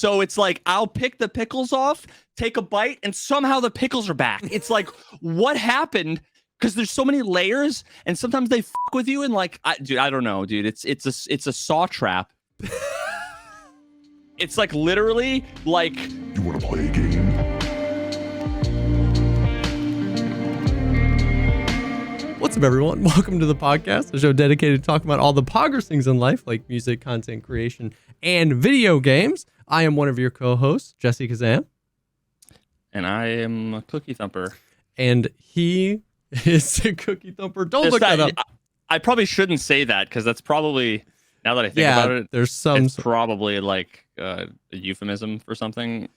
So it's like I'll pick the pickles off, take a bite, and somehow the pickles are back. It's like, what happened? Because there's so many layers, and sometimes they fuck with you, and like, I don't know, dude. It's a saw trap. It's like literally like. You want to play a game? What's up, everyone? Welcome to the podcast, a show dedicated to talking about all the poggers things in life, like music, content creation, and video games. I am one of your co-hosts, JesseKazam. And I am a Cookie Thumper. And he is a Cookie Thumper. Don't look that up. I probably shouldn't say that, because that's probably, now that I think about it, there's some... it's probably like a euphemism for something.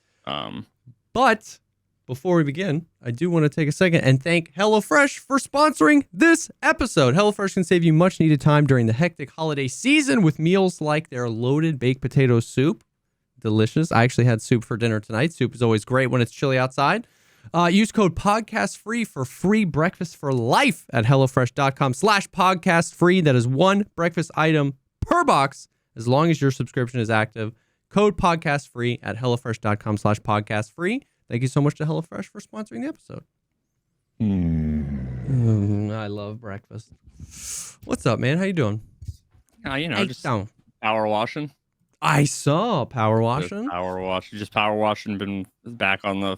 But before we begin, I do want to take a second and thank HelloFresh for sponsoring this episode. HelloFresh can save you much needed time during the hectic holiday season with meals like their loaded baked potato soup. Delicious. I actually had soup for dinner tonight. Soup is always great when it's chilly outside. Use code PODCASTFREE for free breakfast for life at HelloFresh.com/podcastfree. That is one breakfast item per box as long as your subscription is active. Code PODCASTFREE at HelloFresh.com/podcastfree. Thank you so much to HelloFresh for sponsoring the episode. I love breakfast. What's up, man? How you doing? Just power washing. I saw power washing. Just power washing. Been back on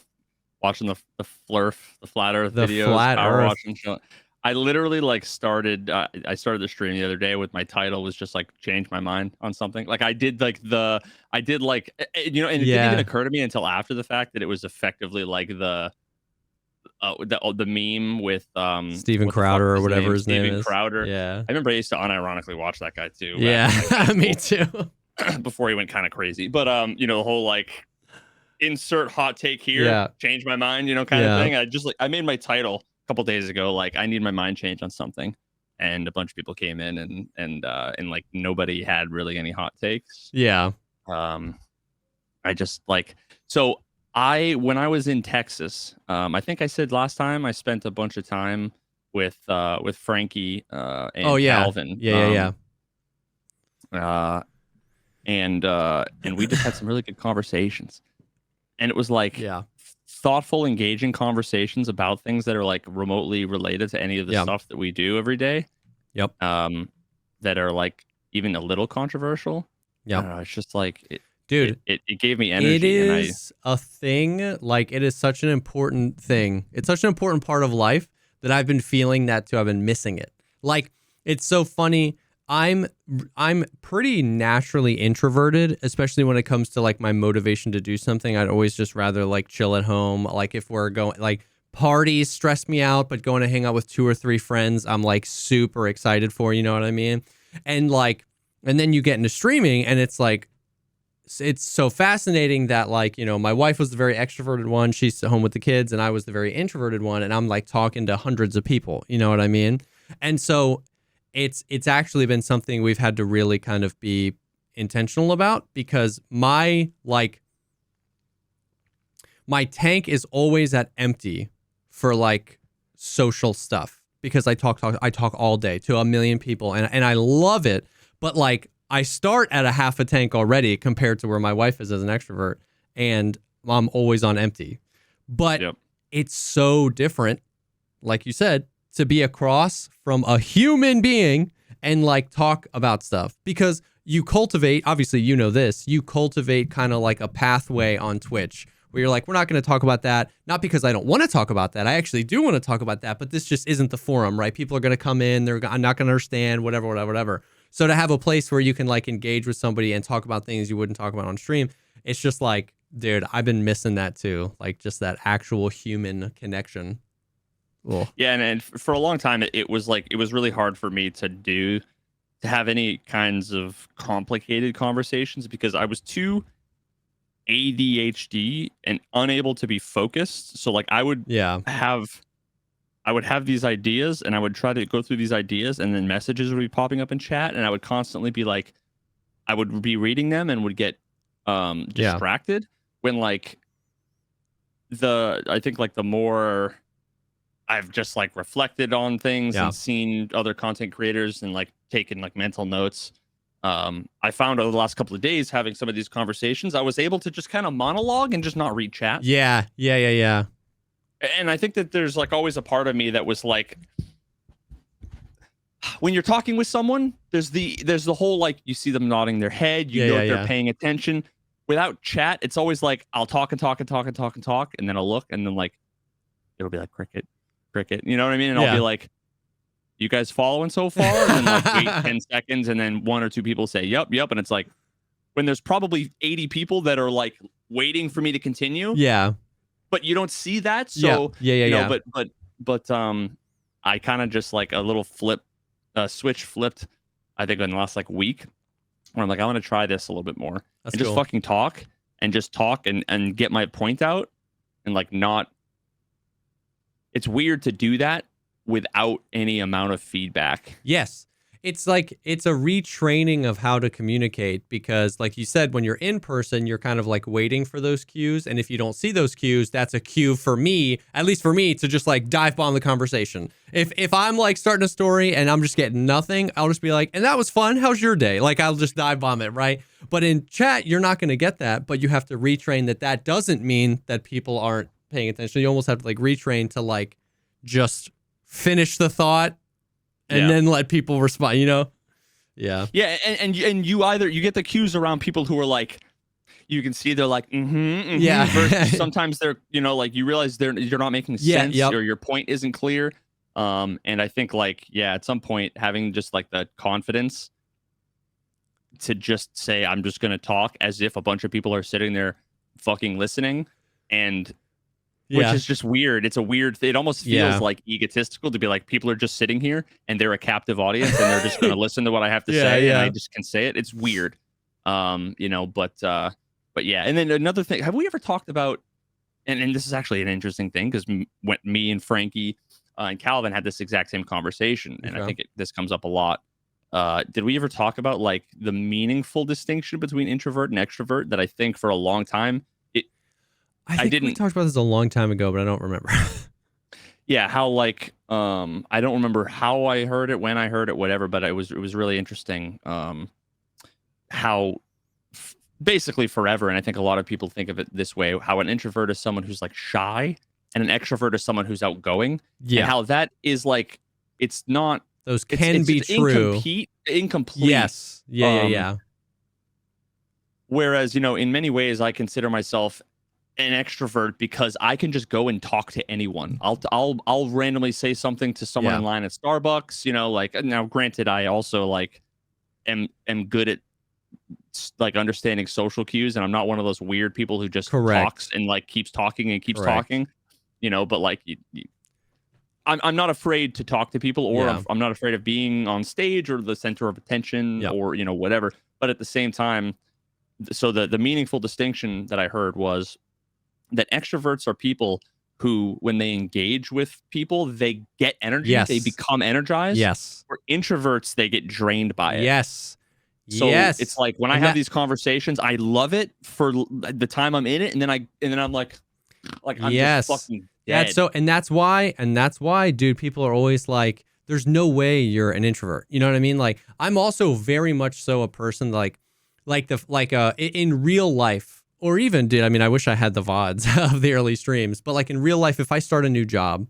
watching the Flurf, the Flat Earth videos. Power washing. I literally started. I started the stream the other day with my title was just like change my mind on something. Like it didn't even occur to me until after the fact that it was effectively like the meme with Steven Crowder or whatever his name is. Steven Crowder. Yeah, I remember I used to unironically watch that guy too. Yeah, me too. Before he went kind of crazy, but the whole like insert hot take here, change my mind, kind of thing. I made my title couple days ago, like I need my mind change on something, and a bunch of people came in and like nobody had really any hot takes. I just when I was in Texas, I think I said last time I spent a bunch of time with Frankie and Calvin. And we just had some really good conversations, and it was like thoughtful, engaging conversations about things that are like remotely related to any of the stuff that we do every day. That are like even a little controversial. It's just like it gave me energy. It is a thing. Like it is such an important thing. It's such an important part of life that I've been feeling that too. I've been missing it. Like it's so funny. I'm pretty naturally introverted, especially when it comes to like my motivation to do something. I'd always just rather like chill at home. Like if we're going like parties stress me out, but going to hang out with 2 or 3 friends, I'm like super excited for, you know what I mean? And then you get into streaming and it's like, it's so fascinating that like, my wife was the very extroverted one. She's home with the kids and I was the very introverted one. And I'm like talking to hundreds of people, you know what I mean? And so it's actually been something we've had to really kind of be intentional about because my tank is always at empty for like social stuff because I talk all day to a million people and I love it. But like I start at a half a tank already compared to where my wife is as an extrovert and I'm always on empty. But it's so different, like you said, to be across from a human being and like talk about stuff because you cultivate, obviously, you cultivate kind of like a pathway on Twitch where you're like, we're not going to talk about that. Not because I don't want to talk about that. I actually do want to talk about that, but this just isn't the forum, right? People are going to come in. They're not going to understand whatever. So to have a place where you can like engage with somebody and talk about things you wouldn't talk about on stream, it's just like, dude, I've been missing that too. Like just that actual human connection. Cool. Yeah, and for a long time, it was really hard for me to have any kinds of complicated conversations because I was too ADHD and unable to be focused. So like I would have these ideas and I would try to go through these ideas and then messages would be popping up in chat and I would constantly be like, I would be reading them and would get distracted when like I think like the more I've just like reflected on things and seen other content creators and like taken like mental notes. I found over the last couple of days having some of these conversations, I was able to just kind of monologue and just not read chat. Yeah. And I think that there's like always a part of me that was like, when you're talking with someone, there's the whole like you see them nodding their head, you know they're paying attention. Without chat, it's always like I'll talk and talk and talk and talk and talk, and then I'll look, and then like it'll be like cricket, you know what I mean? And I'll be like, you guys following so far? And then like wait 10 seconds, and then one or two people say yep, and it's like when there's probably 80 people that are like waiting for me to continue. Yeah. But you don't see that, so you know, but I kind of just like a little switch flipped, I think in the last like week, where I'm like, I want to try this a little bit more. That's and just fucking talk and get my point out, and like not. It's weird to do that without any amount of feedback. Yes. It's like it's a retraining of how to communicate, because like you said, when you're in person, you're kind of like waiting for those cues. And if you don't see those cues, that's a cue for me, at least for me, to just like dive bomb the conversation. If I'm like starting a story and I'm just getting nothing, I'll just be like, and that was fun. How's your day? Like I'll just dive bomb it, right? But in chat, you're not going to get that, but you have to retrain that doesn't mean that people aren't paying attention. You almost have to like retrain to like just finish the thought and then let people respond, you know? Yeah. Yeah, and you either you get the cues around people who are like, you can see they're like, yeah. Versus sometimes they're, you know, like you realize you're not making sense or your point isn't clear. And I think like, at some point having just like the confidence to just say, I'm just going to talk as if a bunch of people are sitting there fucking listening, and which is just weird. It's a weird it almost feels like egotistical to be like, people are just sitting here and they're a captive audience and they're just going to listen to what I have to say and I just can say it. It's weird. You know, but yeah. And then another thing, have we ever talked about, and this is actually an interesting thing, because when me and Frankie and Calvin had this exact same conversation, and I think this comes up a lot. Did we ever talk about like the meaningful distinction between introvert and extrovert that I think for a long time I think we talked about this a long time ago, but I don't remember. How like I don't remember how I heard it, when I heard it, whatever, but it was really interesting how basically forever, and I think a lot of people think of it this way, how an introvert is someone who's like shy and an extrovert is someone who's outgoing. And how that is like, it's not, those can be true. Incomplete. Yes. Yeah. Whereas, you know, in many ways I consider myself an extrovert because I can just go and talk to anyone. I'll randomly say something to someone in line at Starbucks, you know, like, now granted, I also like am good at like understanding social cues, and I'm not one of those weird people who just talks and like keeps talking and keeps talking, you know, but like I'm not afraid to talk to people, or I'm not afraid of being on stage or the center of attention or, you know, whatever. But at the same time, so the meaningful distinction that I heard was that extroverts are people who, when they engage with people, they get energy. They become energized. Or introverts, they get drained by it. So it's like when I have these conversations, I love it for the time I'm in it, and then I'm like I'm just fucking dead. That's why, dude, people are always like, there's no way you're an introvert. You know what I mean? Like, I'm also very much so a person in real life. Or even, dude, I mean, I wish I had the VODs of the early streams, but like in real life, if I start a new job,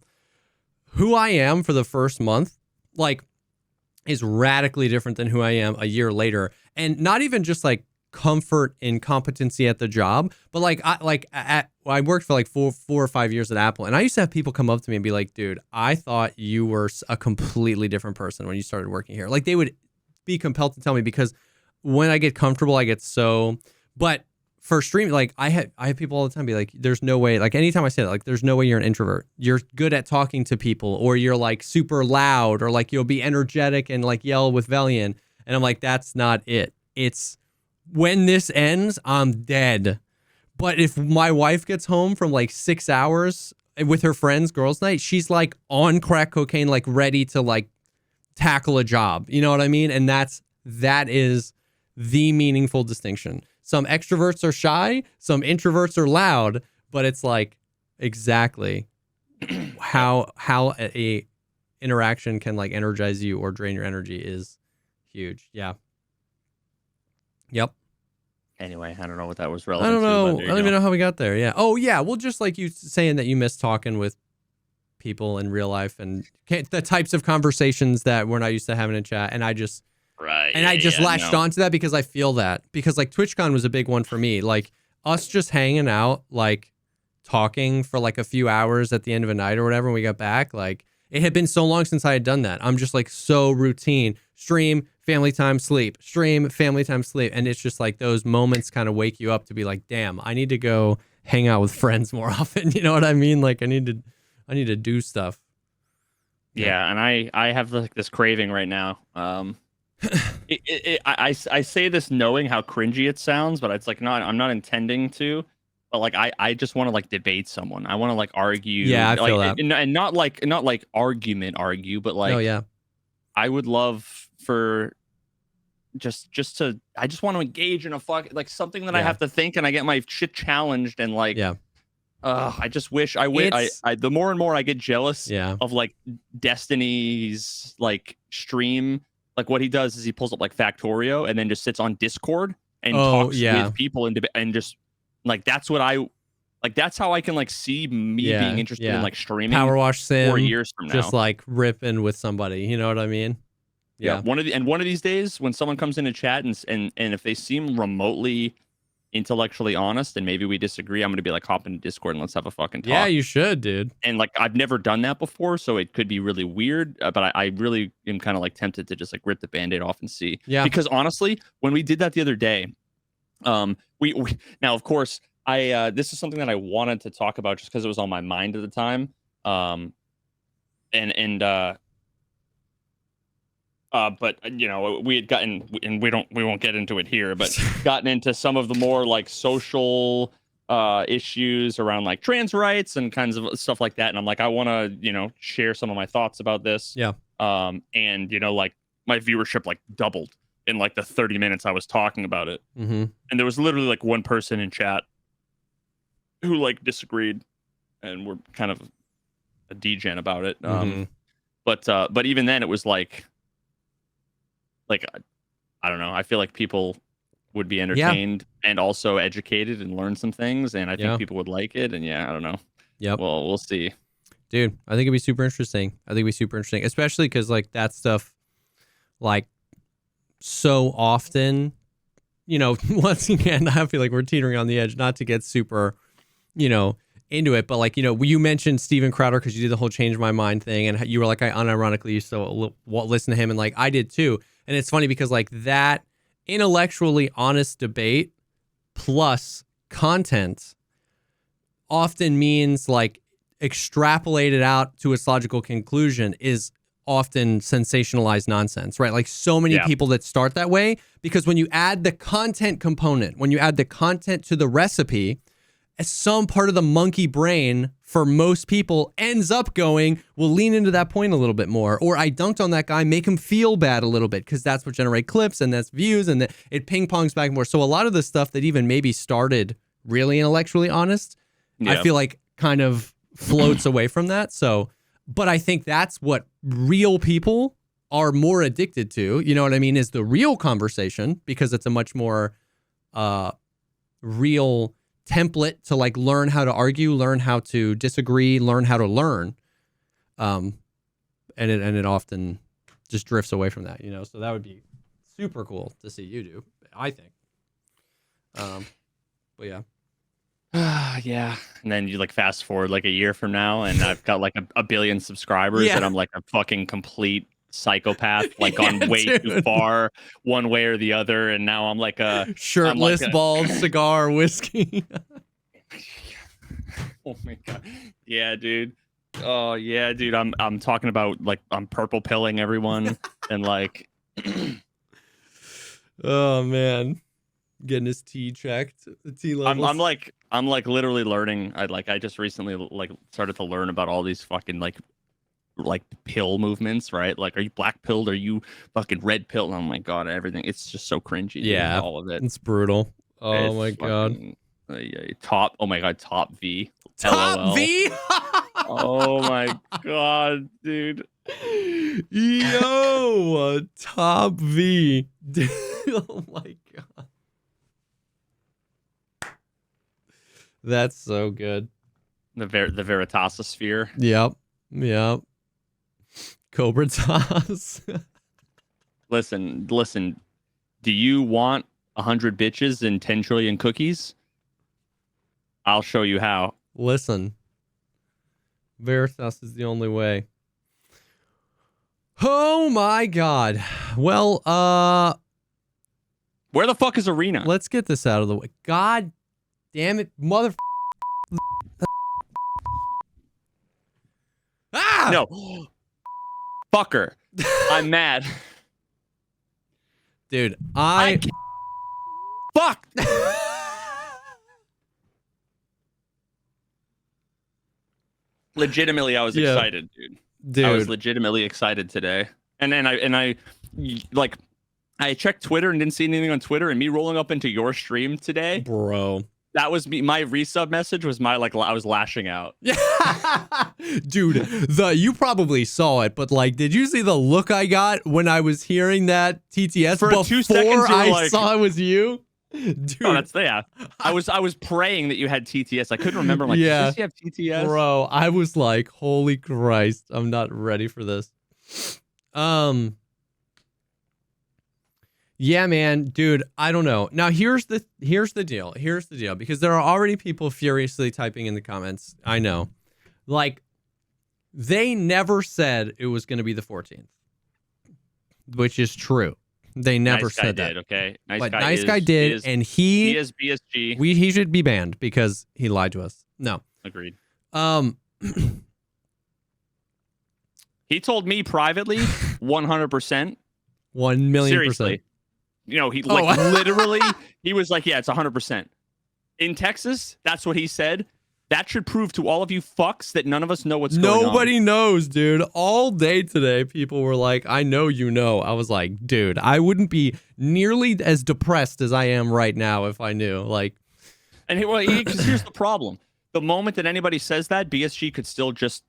who I am for the first month, like, is radically different than who I am a year later. And not even just like comfort and competency at the job, but like, I worked for like four or 5 years at Apple, and I used to have people come up to me and be like, dude, I thought you were a completely different person when you started working here. Like, they would be compelled to tell me, because when I get comfortable, I get so, but for streaming, like I have people all the time be like, there's no way, like anytime I say that, like, there's no way you're an introvert. You're good at talking to people, or you're like super loud, or like you'll be energetic and like yell with Valiant. And I'm like, that's not it. It's when this ends, I'm dead. But if my wife gets home from like 6 hours with her friends, girls' night, she's like on crack cocaine, like ready to like tackle a job. You know what I mean? And that is the meaningful distinction. Some extroverts are shy, some introverts are loud, but it's like exactly how a interaction can like energize you or drain your energy is huge. Yeah. Yep. Anyway, I don't know what that was I relevant don't know. to. I don't even know how we got there. Yeah. Oh, yeah. Well, just like you saying that you miss talking with people in real life and the types of conversations that we're not used to having in chat. And I just latched onto that because I feel that. Because like TwitchCon was a big one for me. Like us just hanging out, like talking for like a few hours at the end of a night or whatever when we got back. Like it had been so long since I had done that. I'm just like so routine. Stream, family time, sleep. Stream, family time, sleep. And it's just like those moments kind of wake you up to be like, damn, I need to go hang out with friends more often. You know what I mean? Like I need to do stuff. Yeah, and I have like this craving right now. I say this knowing how cringy it sounds, but it's like I'm not intending to. But like I just want to like debate someone. I want to like argue. Yeah, I like, feel that. And not like argue, but like oh yeah, I would love for just to I just want to engage in a like something that I have to think and I get my shit challenged and like I just wish I the more and more I get jealous of like Destiny's like stream. Like what he does is he pulls up like Factorio and then just sits on Discord and talks with people and just like that's how I can like see me being interested in like streaming Power Wash Sim 4 years from now. Just like ripping with somebody, you know what I mean? Yeah. One of these days when someone comes in a chat and if they seem remotely intellectually honest and maybe we disagree, I'm gonna be like hop into Discord and let's have a fucking talk. Yeah, you should, dude. And like I've never done that before, so it could be really weird, but I really am kind of like tempted to just like rip the band-aid off and see. Because honestly, when we did that the other day, we now of course this is something that I wanted to talk about just because it was on my mind at the time. But you know, we had gotten, and we won't get into it here, but gotten into some of the more like social issues around like trans rights and kinds of stuff like that. And I'm like, I want to, you know, share some of my thoughts about this. Yeah. And you know, like my viewership like doubled in like the 30 minutes I was talking about it. Mm-hmm. And there was literally like one person in chat who like disagreed and were kind of a degen about it. But even then it was like I don't know. I feel like people would be entertained and also educated and learn some things, and I think people would like it. And I don't know. Yep. Well, we'll see. Dude, I think it'd be super interesting. Especially because like that stuff, like so often, you know, once again, I feel like we're teetering on the edge, not to get super, you know, into it, but like, you know, you mentioned Steven Crowder because you did the whole change my mind thing, and you were like, I unironically used to listen to him, and like I did too. And it's funny because like that intellectually honest debate plus content often means like extrapolated out to its logical conclusion is often sensationalized nonsense, right? Like so many people that start that way, because when you add the content component, when you add the content to the recipe, some part of the monkey brain for most people ends up going, we'll lean into that point a little bit more. Or I dunked on that guy, make him feel bad a little bit because that's what generate clips and that's views and it ping pongs back and forth. So a lot of the stuff that even maybe started really intellectually honest, I feel like kind of floats away from that. So, but I think that's what real people are more addicted to. You know what I mean? Is the real conversation, because it's a much more real template to like learn how to argue, learn how to disagree, learn how to learn. And it often just drifts away from that, you know? So that would be super cool to see you do, I think. But yeah. Yeah. And then you like fast forward like a year from now and I've got like a billion subscribers and I'm like a fucking complete psychopath, like gone way too far one way or the other, and now I'm like a shirtless, bald, cigar, whiskey. Oh my god. Yeah, dude. Oh yeah, dude. I'm talking about like I'm purple pilling everyone and like oh man. Getting his T checked. The T levels. I'm like literally learning. I just recently like started to learn about all these fucking like pill movements, right? Like, are you black pilled? Are you fucking red pilled? Oh my god, everything. It's just so cringy. Yeah, dude, all of it. It's brutal. Oh my god. Top. Oh my god. Top V. Top LOL. V. Oh my god, dude. Yo, Top V. Oh my god. That's so good. The Veritas sphere. Yep. Cobra toss. Listen. Do you want 100 bitches and 10 trillion cookies? I'll show you how. Listen. Veritas is the only way. Oh my God. Well, where the fuck is Arena? Let's get this out of the way. God damn it, mother. Ah! No. Fucker. I'm mad. Dude, Fuck. Legitimately, I was excited, dude. I was legitimately excited today. And then I checked Twitter and didn't see anything on Twitter, and me rolling up into your stream today. Bro. That was me. My resub message was I was lashing out. Dude, you probably saw it, but like, did you see the look I got when I was hearing that TTS for 2 seconds? I saw it was you. Dude. Oh, I was praying that you had TTS. I couldn't remember. I'm like, does he have TTS? Bro, I was like, holy Christ, I'm not ready for this. Yeah, man, dude, I don't know. Now here's the deal. Because there are already people furiously typing in the comments. I know. Like, they never said it was going to be the 14th, which is true. They never said that. Did, okay. Nice guy did, and he is BSG. He should be banned because he lied to us. No. Agreed. He told me privately 100%. 1,000,000%. Seriously. You know, he literally, he was like, yeah, it's 100%. In Texas, that's what he said. That should prove to all of you fucks that none of us know what's going on. Nobody knows, dude. All day today, people were like, I know you know. I was like, dude, I wouldn't be nearly as depressed as I am right now if I knew. Like, and because here's the problem. The moment that anybody says that, BSG could still just,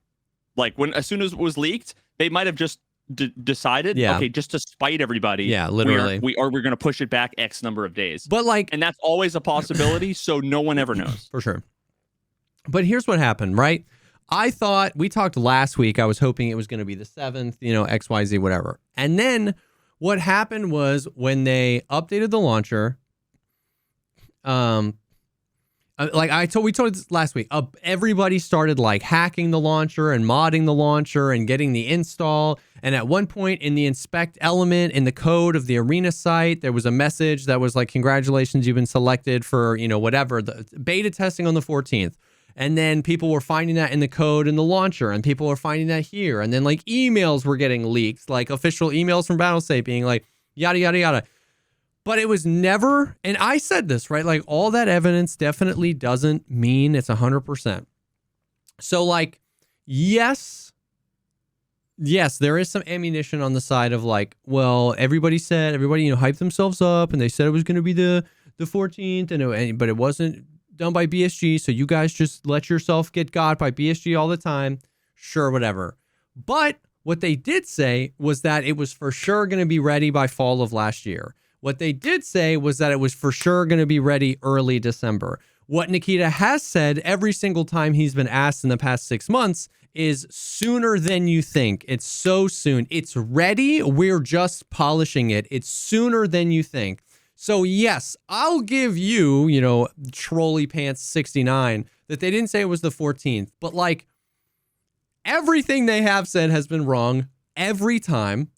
like, as soon as it was leaked, they might have just decided, okay, just to spite everybody. Yeah, literally. We're going to push it back X number of days. But like, and that's always a possibility, so no one ever knows. For sure. But here's what happened, right? I thought, we talked last week, I was hoping it was going to be the 7th, XYZ, whatever. And then what happened was when they updated the launcher, we told this last week, everybody started like hacking the launcher and modding the launcher and getting the install. And at one point in the inspect element in the code of the Arena site, there was a message that was like, congratulations, you've been selected for, whatever, the beta testing on the 14th. And then people were finding that in the code in the launcher, and people were finding that here. And then like emails were getting leaked, like official emails from Battlestate being like, yada, yada, yada. But it was never, and I said this, right? Like, all that evidence definitely doesn't mean it's 100%. So like, yes, there is some ammunition on the side of like, well, everybody hyped themselves up and they said it was going to be the 14th, but it wasn't done by BSG. So you guys just let yourself get got by BSG all the time. Sure, whatever. But what they did say was that it was for sure going to be ready by fall of last year. What they did say was that it was for sure going to be ready early December. What Nikita has said every single time he's been asked in the past 6 months is sooner than you think. It's so soon. It's ready. We're just polishing it. It's sooner than you think. So yes, I'll give you, Trolley Pants 69, that they didn't say it was the 14th, but like, everything they have said has been wrong every time.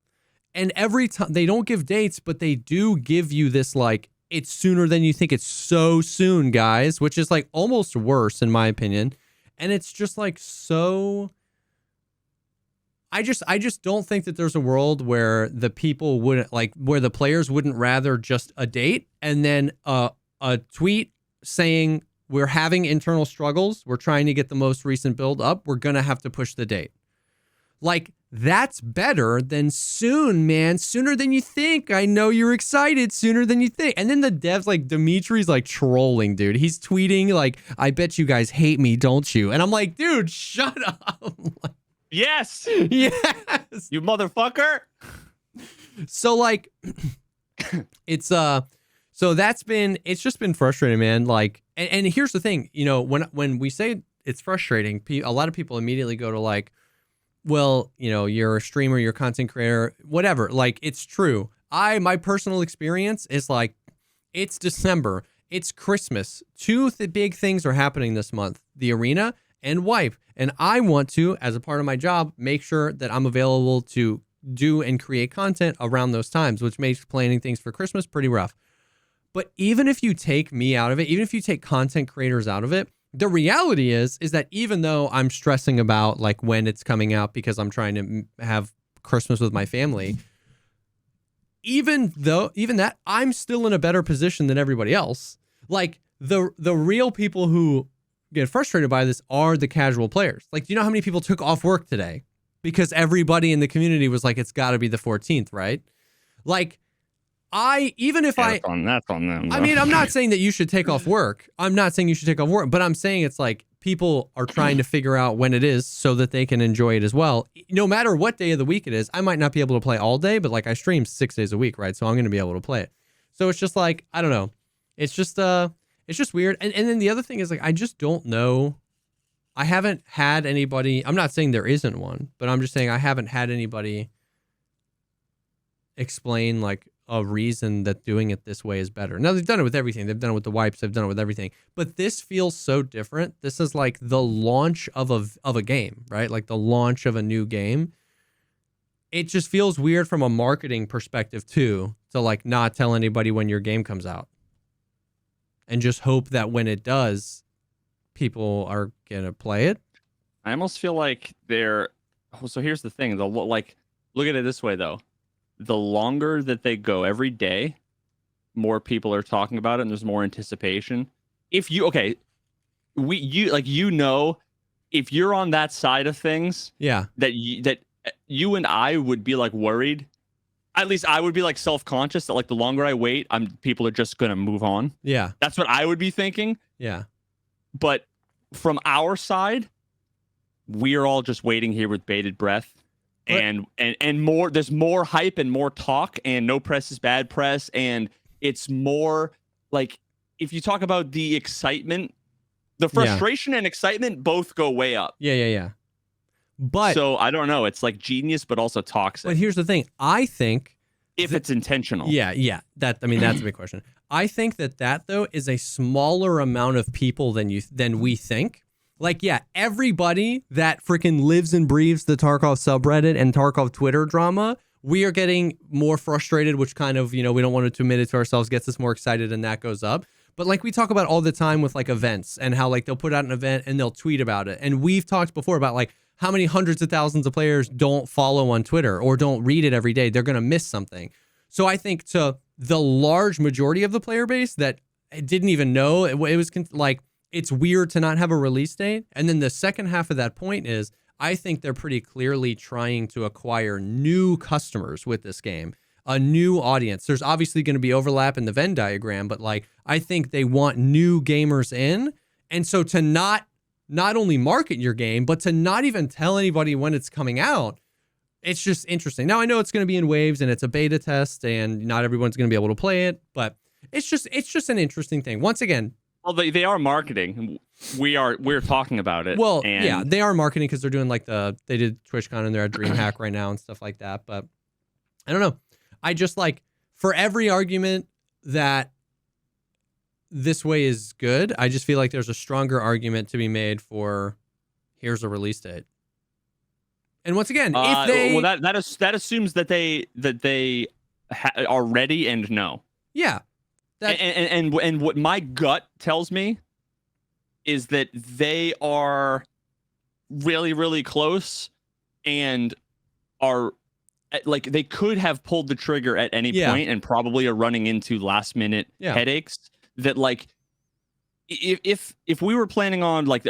And every time they don't give dates, but they do give you this, like, it's sooner than you think. It's so soon, guys, which is like almost worse in my opinion. And it's just like, so I just don't think that there's a world where the people wouldn't, like, where the players wouldn't rather just a date and then a tweet saying we're having internal struggles. We're trying to get the most recent build up. We're going to have to push the date. Like, that's better than soon, man. Sooner than you think. I know you're excited. Sooner than you think. And then the devs, like, Dimitri's like trolling, dude. He's tweeting like, I bet you guys hate me, don't you? And I'm like, dude, shut up. Yes. Yes. You motherfucker. So like, it's So it's just been frustrating, man. Like, and here's the thing, when we say it's frustrating, a lot of people immediately go to like, well, you're a streamer, you're a content creator, whatever. Like, it's true. My personal experience is like, it's December, it's Christmas. Two big things are happening this month: the arena and wipe. And I want to, as a part of my job, make sure that I'm available to do and create content around those times, which makes planning things for Christmas pretty rough. But even if you take me out of it, even if you take content creators out of it, the reality is that even though I'm stressing about like when it's coming out because I'm trying to have Christmas with my family, even that, I'm still in a better position than everybody else. Like the real people who get frustrated by this are the casual players. Like, do you know how many people took off work today because everybody in the community was like, it's got to be the 14th, right? Like, that's on them. Bro. I mean, I'm not saying that you should take off work. But I'm saying it's like people are trying to figure out when it is so that they can enjoy it as well. No matter what day of the week it is, I might not be able to play all day, but like I stream 6 days a week, right? So I'm going to be able to play it. So it's just like, I don't know. It's just weird. And then the other thing is like, I just don't know. I haven't had anybody, I'm not saying there isn't one, but I'm just saying I haven't had anybody explain like a reason that doing it this way is better. Now, they've done it with everything. They've done it with the wipes. They've done it with everything. But this feels so different. This is like the launch of a game, right? Like the launch of a new game. It just feels weird from a marketing perspective too, to like not tell anybody when your game comes out. And just hope that when it does, people are going to play it. I almost feel like so here's the thing. Like, look at it this way though. The longer that they go every day, more people are talking about it and there's more anticipation. If you're on that side of things, yeah, that you and I would be like worried. At least I would be like self-conscious that like the longer I wait, people are just going to move on. Yeah. That's what I would be thinking. Yeah. But from our side, we're all just waiting here with bated breath. And more, there's more hype and more talk, and no press is bad press. And it's more like, if you talk about the excitement, the frustration and excitement both go way up. Yeah. But so I don't know. It's like genius, but also toxic. But here's the thing. I think if it's intentional. Yeah. That's a big question. I think that though is a smaller amount of people than we think. Like, yeah, everybody that freaking lives and breathes the Tarkov subreddit and Tarkov Twitter drama, we are getting more frustrated, which kind of, we don't want to admit it to ourselves, gets us more excited, and that goes up. But like we talk about all the time with like events and how like they'll put out an event and they'll tweet about it. And we've talked before about like how many hundreds of thousands of players don't follow on Twitter or don't read it every day. They're going to miss something. So I think to the large majority of the player base that didn't even know, it was like, it's weird to not have a release date. And then the second half of that point is, I think they're pretty clearly trying to acquire new customers with this game, a new audience. There's obviously going to be overlap in the Venn diagram, but like, I think they want new gamers in. And so to not only market your game, but to not even tell anybody when it's coming out, it's just interesting. Now I know it's going to be in waves and it's a beta test and not everyone's going to be able to play it, but it's just an interesting thing. Once again, well, they are marketing. We're talking about it. Well, yeah, they are marketing because they're doing like they did TwitchCon and they're at DreamHack right now and stuff like that. But I don't know. I just like, for every argument that this way is good, I just feel like there's a stronger argument to be made for here's a release date. And once again, if they that assumes that they are ready and know. Yeah. And what my gut tells me is that they are really, really close and are like, they could have pulled the trigger at any point and probably are running into last minute headaches that like, if we were planning on like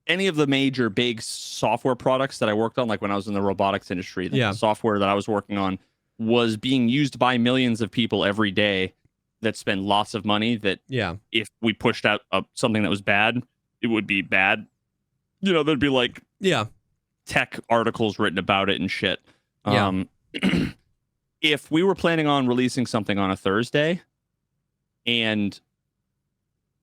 any of the major big software products that I worked on, like when I was in the robotics industry, the software that I was working on was being used by millions of people every day that spend lots of money, that if we pushed out something that was bad, it would be bad. There'd be like tech articles written about it and shit. if we were planning on releasing something on a Thursday and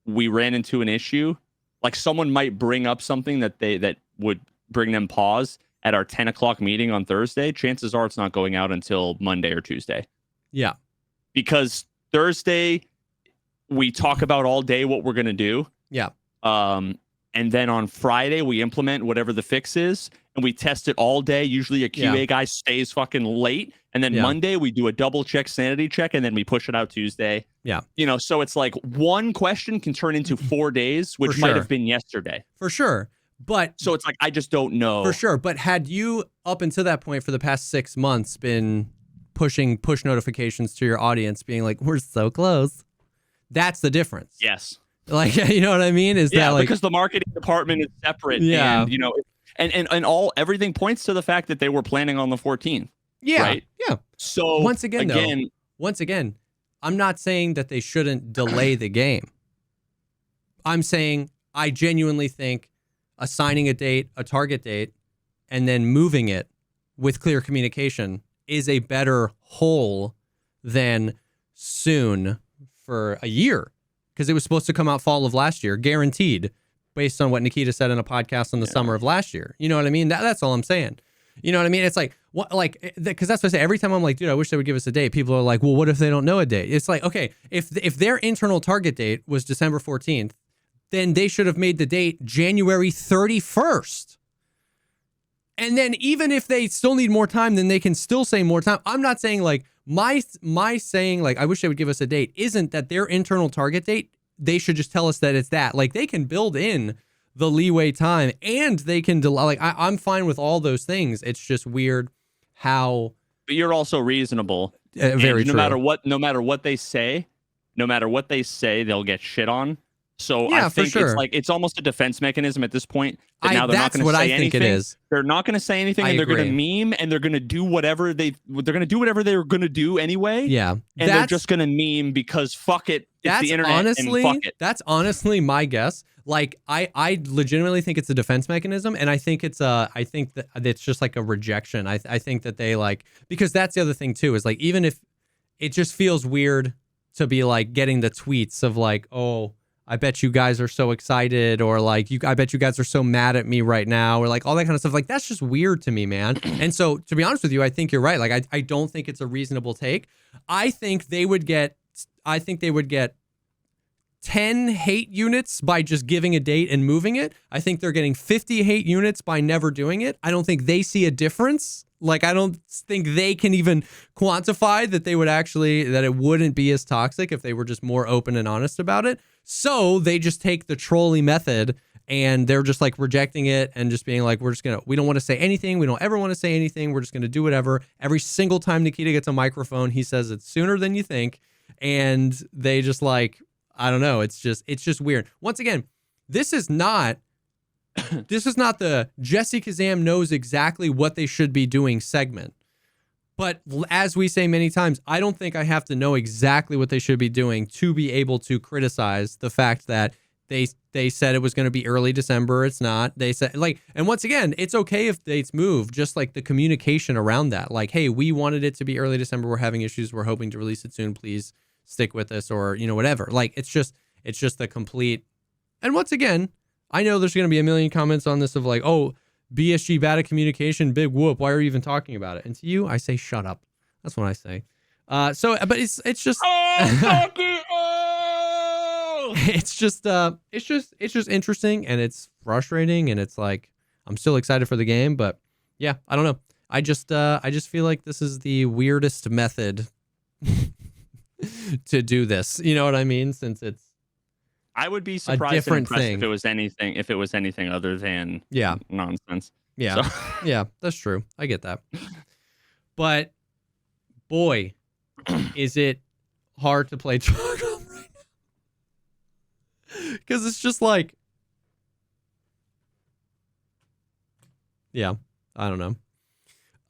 we ran into an issue, like someone might bring up something that would bring them pause at our 10 o'clock meeting on Thursday, chances are it's not going out until Monday or Tuesday. Yeah. Because Thursday, we talk about all day what we're going to do. Yeah. And then on Friday, we implement whatever the fix is, and we test it all day. Usually a QA guy stays fucking late. And then Monday, we do a double check, sanity check, and then we push it out Tuesday. Yeah. You know, so it's like one question can turn into 4 days, which might have been yesterday. For sure. But so it's like, I just don't know. For sure. But had you, up until that point for the past 6 months, been pushing push notifications to your audience, being like, we're so close, that's the difference. Yes. Like, you know what I mean? Is that like, because the marketing department is separate. Yeah. And, you know, and everything points to the fact that they were planning on the 14th. Yeah. Right? Yeah. So once again, I'm not saying that they shouldn't delay the game. I'm saying I genuinely think assigning a date, a target date, and then moving it with clear communication is a better whole than soon for a year. Because it was supposed to come out fall of last year, guaranteed, based on what Nikita said in a podcast in the summer of last year. You know what I mean? That's all I'm saying. You know what I mean? It's like, what, like, because that's what I say. Every time I'm like, dude, I wish they would give us a date. People are like, well, what if they don't know a date? It's like, okay, if their internal target date was December 14th, then they should have made the date January 31st. And then even if they still need more time, then they can still say more time. I'm not saying like my saying like, I wish they would give us a date isn't that their internal target date. They should just tell us that it's that. Like they can build in the leeway time and they can delay. Like I'm fine with all those things. It's just weird how. But you're also reasonable. Very true. No matter what they say, they'll get shit on. So yeah, I think it's like it's almost a defense mechanism at this point. That now they're not going to say anything. It is. They're not going to say anything, and they're going to meme, and they're going to do whatever they're going to do whatever they're going to do anyway. Yeah, and they're just going to meme because fuck it, it's the internet. Honestly, and fuck it. That's honestly my guess. Like I legitimately think it's a defense mechanism, and I think that it's just like a rejection. I think that they like because that's the other thing too is like even if it just feels weird to be like getting the tweets of like, oh, I bet you guys are so excited, or like I bet you guys are so mad at me right now, or like all that kind of stuff. Like that's just weird to me, man. And so to be honest with you, I think you're right. Like I don't think it's a reasonable take. I think they would get 10 hate units by just giving a date and moving it. I think they're getting 50 hate units by never doing it. I don't think they see a difference. Like, I don't think they can even quantify that that it wouldn't be as toxic if they were just more open and honest about it. So they just take the trolley method and they're just like rejecting it and just being like, we don't want to say anything. We don't ever want to say anything. We're just going to do whatever. Every single time Nikita gets a microphone, he says it's sooner than you think. And they just like, I don't know. It's just weird. Once again, this is not the JesseKazam knows exactly what they should be doing segment. But as we say many times, I don't think I have to know exactly what they should be doing to be able to criticize the fact that they said it was going to be early December. It's not. They said and once again, it's okay if dates move, just like the communication around that. Like, hey, we wanted it to be early December. We're having issues. We're hoping to release it soon. Please stick with us, or, whatever. Like, it's just the complete. And once again, I know there's going to be a million comments on this of like, oh, BSG bad at communication, big whoop. Why are you even talking about it? And to you, I say, shut up. That's what I say. But it's just. Oh, fuck it. Oh! It's just interesting, and it's frustrating, and it's like I'm still excited for the game, but yeah, I don't know. I just feel like this is the weirdest method to do this. You know what I mean? Since it's. I would be surprised and impressed if it was anything other than nonsense. Yeah. So. Yeah, that's true. I get that. But boy, is it hard to play Tarkov right now. Because it's just like, yeah, I don't know.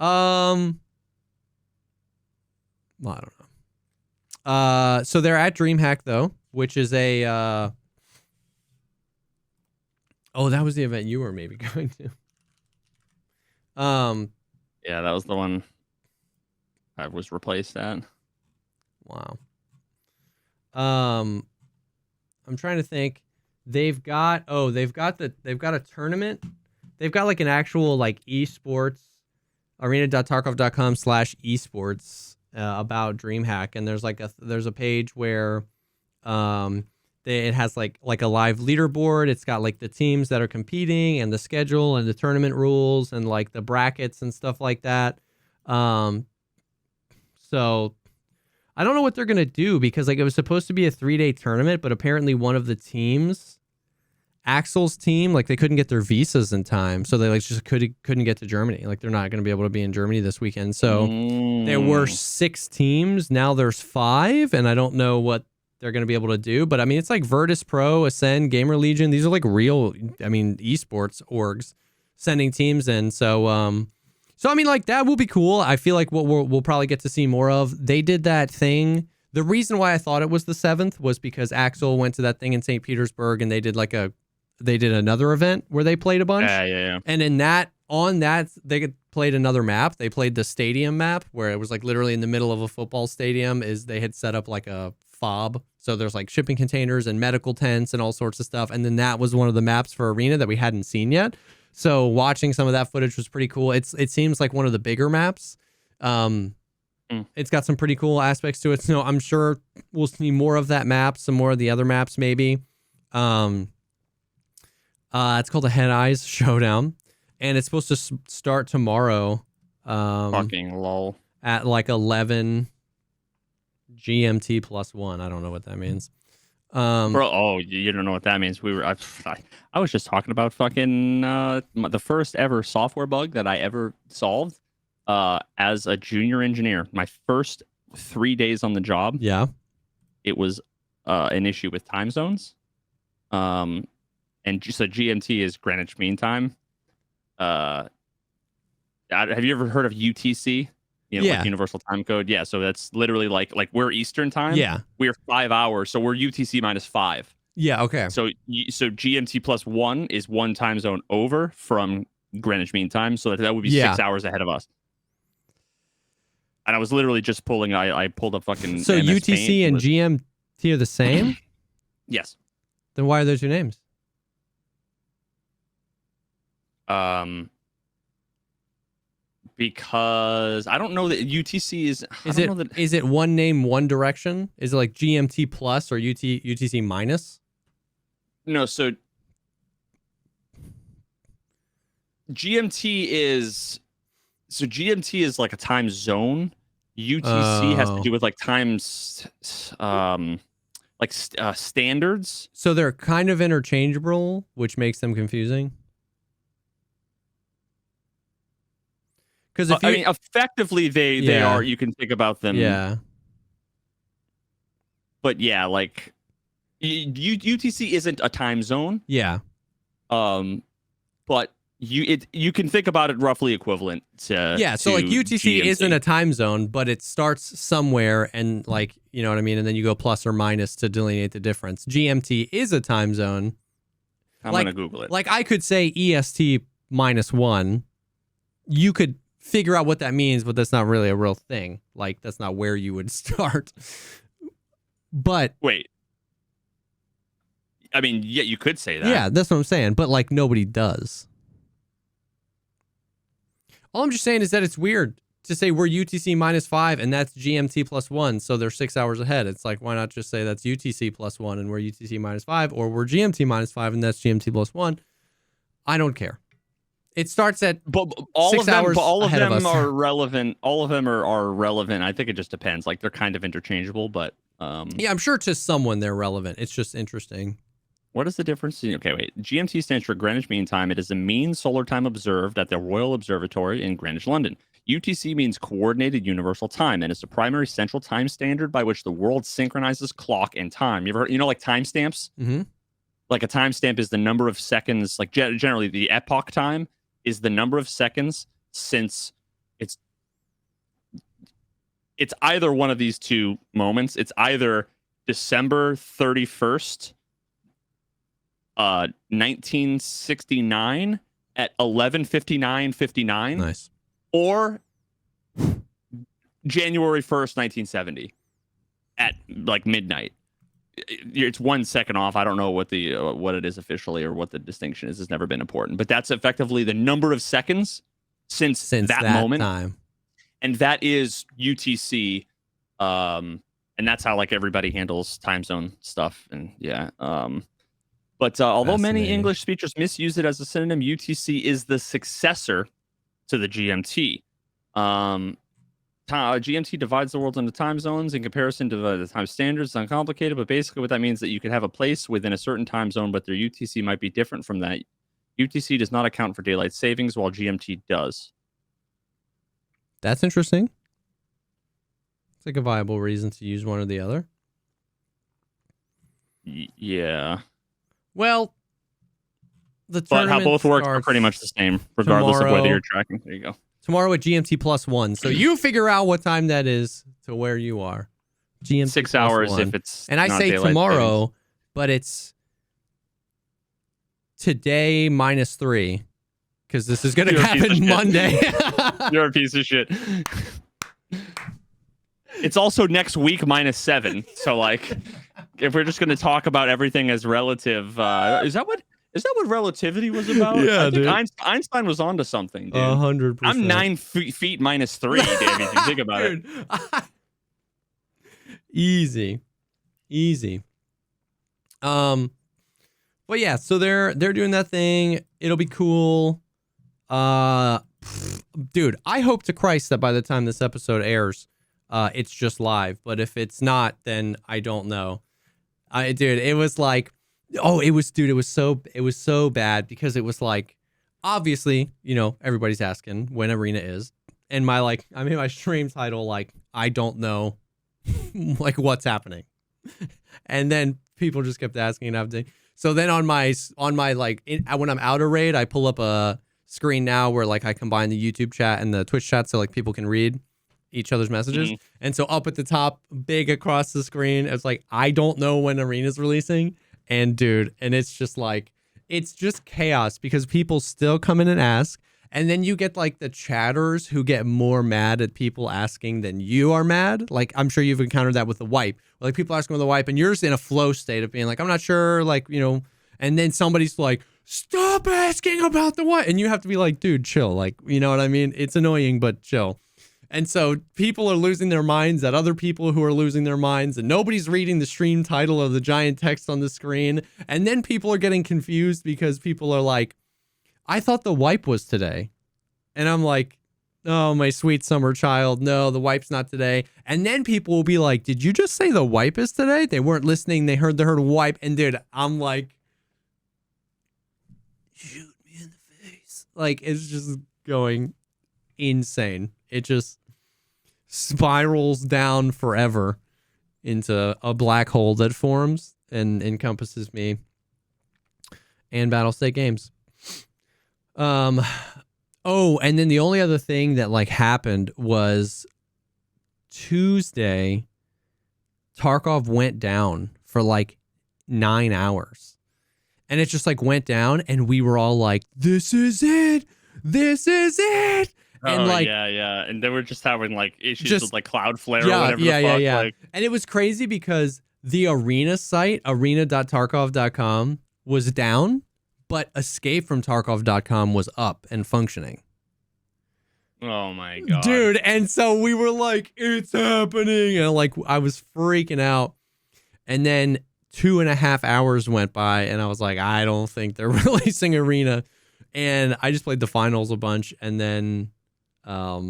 Well, I don't know. So they're at DreamHack though, which is a that was the event you were maybe going to. Yeah, that was the one. I was replaced at. Wow. I'm trying to think. They've got a tournament. They've got like an actual like esports arena.tarkov.com/esports about DreamHack, and there's a page where it has like a live leaderboard. It's got like the teams that are competing and the schedule and the tournament rules and like the brackets and stuff like that. So I don't know what they're going to do because like it was supposed to be a 3-day tournament, but apparently one of the teams, Axel's team, like they couldn't get their visas in time. So they like just couldn't get to Germany. Like they're not going to be able to be in Germany this weekend. So there were 6 teams. Now there's 5, and I don't know what they're going to be able to do. But I mean, it's like Virtus Pro, Ascend, Gamer Legion. These are like real, I mean, esports orgs sending teams in. So, I mean, like that will be cool. I feel like what we'll probably get to see more of. They did that thing. The reason why I thought it was the 7th was because Axel went to that thing in St. Petersburg, and they did another event where they played a bunch. Yeah. And in that, they played another map. They played the stadium map where it was like literally in the middle of a football stadium. They had set up like a fob. So there's like shipping containers and medical tents and all sorts of stuff. And then that was one of the maps for Arena that we hadn't seen yet. So watching some of that footage was pretty cool. It seems like one of the bigger maps. It's got some pretty cool aspects to it. So I'm sure we'll see more of that map, some more of the other maps maybe. It's called the Head Eyes Showdown, and it's supposed to start tomorrow. Fucking lol. At like 11 GMT +1. I don't know what that means. Bro, you don't know what that means. I was just talking about fucking the first ever software bug that I ever solved as a junior engineer. My first 3 days on the job. Yeah. It was an issue with time zones. And so GMT is Greenwich Mean Time. Have you ever heard of UTC? Like Universal Time Code. Yeah, so that's literally like we're Eastern Time. Yeah, we're 5 hours, so we're UTC -5. Yeah, okay. So GMT +1 is one time zone over from Greenwich Mean Time, so that would be 6 hours ahead of us. And I was literally just pulling. I pulled up fucking. So MS UTC Paint and GMT are the same? Yes. Then why are those your names? Because I don't know that UTC is. Is it one name, one direction? Is it like GMT plus or UTC minus? No, so GMT is like a time zone. UTC has to do with like times, standards. So they're kind of interchangeable, which makes them confusing. Because I mean, effectively they are. You can think about them. Yeah. But yeah, like UTC isn't a time zone. Yeah. But you can think about it roughly equivalent to So like UTC GMT. isn't a time zone, but it starts somewhere and like, you know what I mean, and then you go plus or minus to delineate the difference. GMT is a time zone. I'm gonna Google it. Like I could say EST -1. You could figure out what that means, but that's not really a real thing. Like that's not where you would start. But wait. I mean, yeah, you could say that. Yeah, that's what I'm saying. But like nobody does. All I'm just saying is that it's weird to say we're UTC -5 and that's GMT +1, so they're 6 hours ahead. It's like, why not just say that's UTC +1 and we're UTC -5, or we're GMT -5 and that's GMT +1? I don't care. It starts at all 6 of them, hours but all of ahead them of us. are relevant. All of them are relevant. I think it just depends. Like they're kind of interchangeable, but yeah, I'm sure to someone they're relevant. It's just interesting. What is the difference? Okay, wait. GMT stands for Greenwich Mean Time. It is the mean solar time observed at the Royal Observatory in Greenwich, London. UTC means Coordinated Universal Time, and it's the primary central time standard by which the world synchronizes clock and time. You ever heard, like timestamps? Mm-hmm. Like a timestamp is the number of seconds, like generally the epoch time is the number of seconds since it's either one of these two moments. It's either December 31st, 1969 at 11:59:59. Nice. Or January 1st, 1970 at like midnight. It's 1 second off. I don't know what it is officially or what the distinction is. It's never been important, but that's effectively the number of seconds since that moment. Time. And that is UTC. And that's how like everybody handles time zone stuff. And yeah. But although many English speakers misuse it as a synonym, UTC is the successor to the GMT. GMT divides the world into time zones in comparison to the time standards. It's uncomplicated, but basically what that means is that you could have a place within a certain time zone, but their UTC might be different from that. UTC does not account for daylight savings, while GMT does. That's interesting. It's like a viable reason to use one or the other. Yeah. Well, but how both work are pretty much the same, regardless of whether you're tracking. There you go. Tomorrow at GMT +1. So you figure out what time that is to where you are. GMT 6 hours +1. if it's and I not say tomorrow, savings. But it's today -3 because this is going to happen Monday. You're a piece of shit. It's also next week -7. So like, if we're just going to talk about everything as relative, is that what relativity was about? Yeah, I think Einstein was onto something, dude. 100%. I'm 9 feet -3, Davey, if you think about it. Easy. But yeah, so they're doing that thing. It'll be cool. Dude, I hope to Christ that by the time this episode airs, it's just live. But if it's not, then I don't know. Dude, it was like, it was so bad because it was like, obviously, everybody's asking when Arena is. And I made my stream title, like, I don't know, like, what's happening. And then people just kept asking and everything. So then on my when I'm out of raid, I pull up a screen now where like I combine the YouTube chat and the Twitch chat so like people can read each other's messages. Mm-hmm. And so up at the top, big across the screen, it's like, I don't know when Arena's releasing. And dude, and it's just like, it's just chaos because people still come in and ask. And then you get like the chatters who get more mad at people asking than you are mad. Like, I'm sure you've encountered that with the wipe. Like people asking with the wipe and you're just in a flow state of being like, I'm not sure, like, and then somebody's like, stop asking about the wipe. And you have to be like, dude, chill. Like, you know what I mean? It's annoying, but chill. And so people are losing their minds at other people who are losing their minds, and nobody's reading the stream title of the giant text on the screen. And then people are getting confused because people are like, I thought the wipe was today. And I'm like, oh, my sweet summer child. No, the wipe's not today. And then people will be like, did you just say the wipe is today? They weren't listening. They heard wipe. And dude, I'm like, shoot me in the face. Like, it's just going insane. It just spirals down forever into a black hole that forms and encompasses me and Battlestate Games. And then the only other thing that like happened was Tuesday, Tarkov went down for like 9 hours. And it just like went down and we were all like, this is it. This is it. And yeah. And they were just having like issues with like Cloudflare or whatever the fuck. Yeah. Like... And it was crazy because the Arena site, arena.tarkov.com, was down, but escapefromtarkov.com was up and functioning. Oh my God. Dude, and so we were like, it's happening. And like I was freaking out. And then 2.5 hours went by and I was like, I don't think they're releasing Arena. And I just played the finals a bunch and then I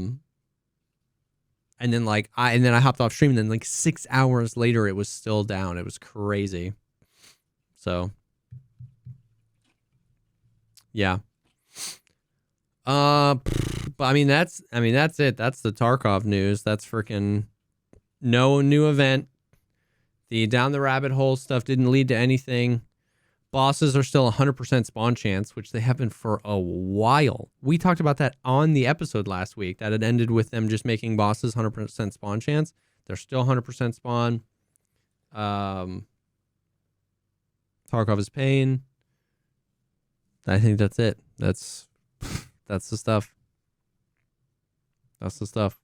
hopped off stream and then like 6 hours later it was still down. It was crazy. So yeah. But I mean that's it. That's the Tarkov news. That's freaking no new event. The down the rabbit hole stuff didn't lead to anything. Bosses are still 100% spawn chance, which they have been for a while. We talked about that on the episode last week, that it ended with them just making bosses 100% spawn chance. They're still 100% spawn. Tarkov is pain. I think that's it. That's the stuff. That's the stuff.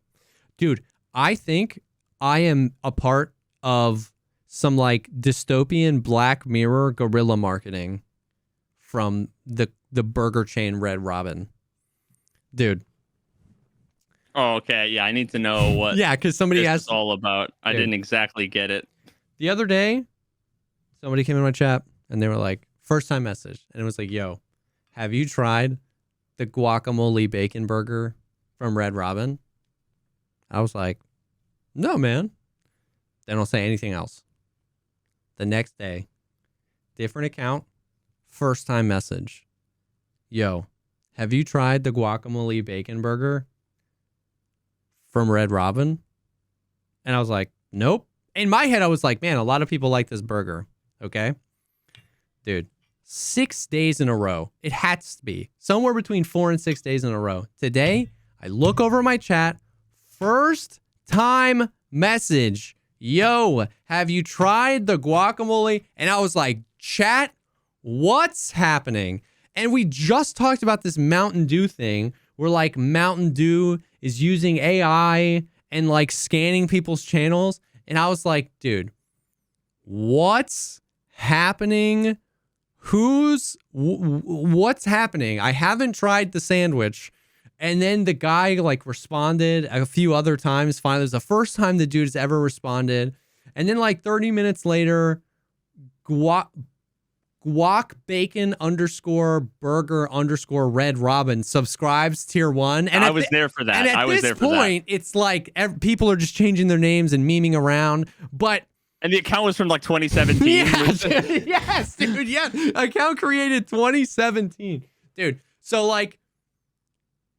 Dude, I think I am a part of some like dystopian Black Mirror guerrilla marketing from the burger chain Red Robin. Dude. Oh, okay. Yeah, I need to know what yeah, because somebody this asked is all about. Dude, I didn't exactly get it. The other day, somebody came in my chat and they were like, first time message. And it was like, yo, have you tried the guacamole bacon burger from Red Robin? I was like, no, man. They don't say anything else. The next day, different account, first time message. Yo, have you tried the guacamole bacon burger from Red Robin? And I was like, nope. In my head, I was like, man, a lot of people like this burger. Okay. Dude, 6 days in a row. It has to be somewhere between 4 and 6 days in a row. Today, I look over my chat. First time message. Yo, have you tried the guacamole? And I was like, chat, what's happening? And we just talked about this Mountain Dew thing where like Mountain Dew is using AI and like scanning people's channels. And I was like, dude, what's happening? What's happening? I haven't tried the sandwich. And then the guy like responded a few other times. Finally, it was the first time the dude has ever responded. And then like 30 minutes later, guac bacon _burger _Red Robin subscribes tier 1. And I was there for that. And at this point, it's like people are just changing their names and memeing around. And the account was from like 2017. Yeah, dude, yes, dude. Yeah. Account created 2017. Dude. So like,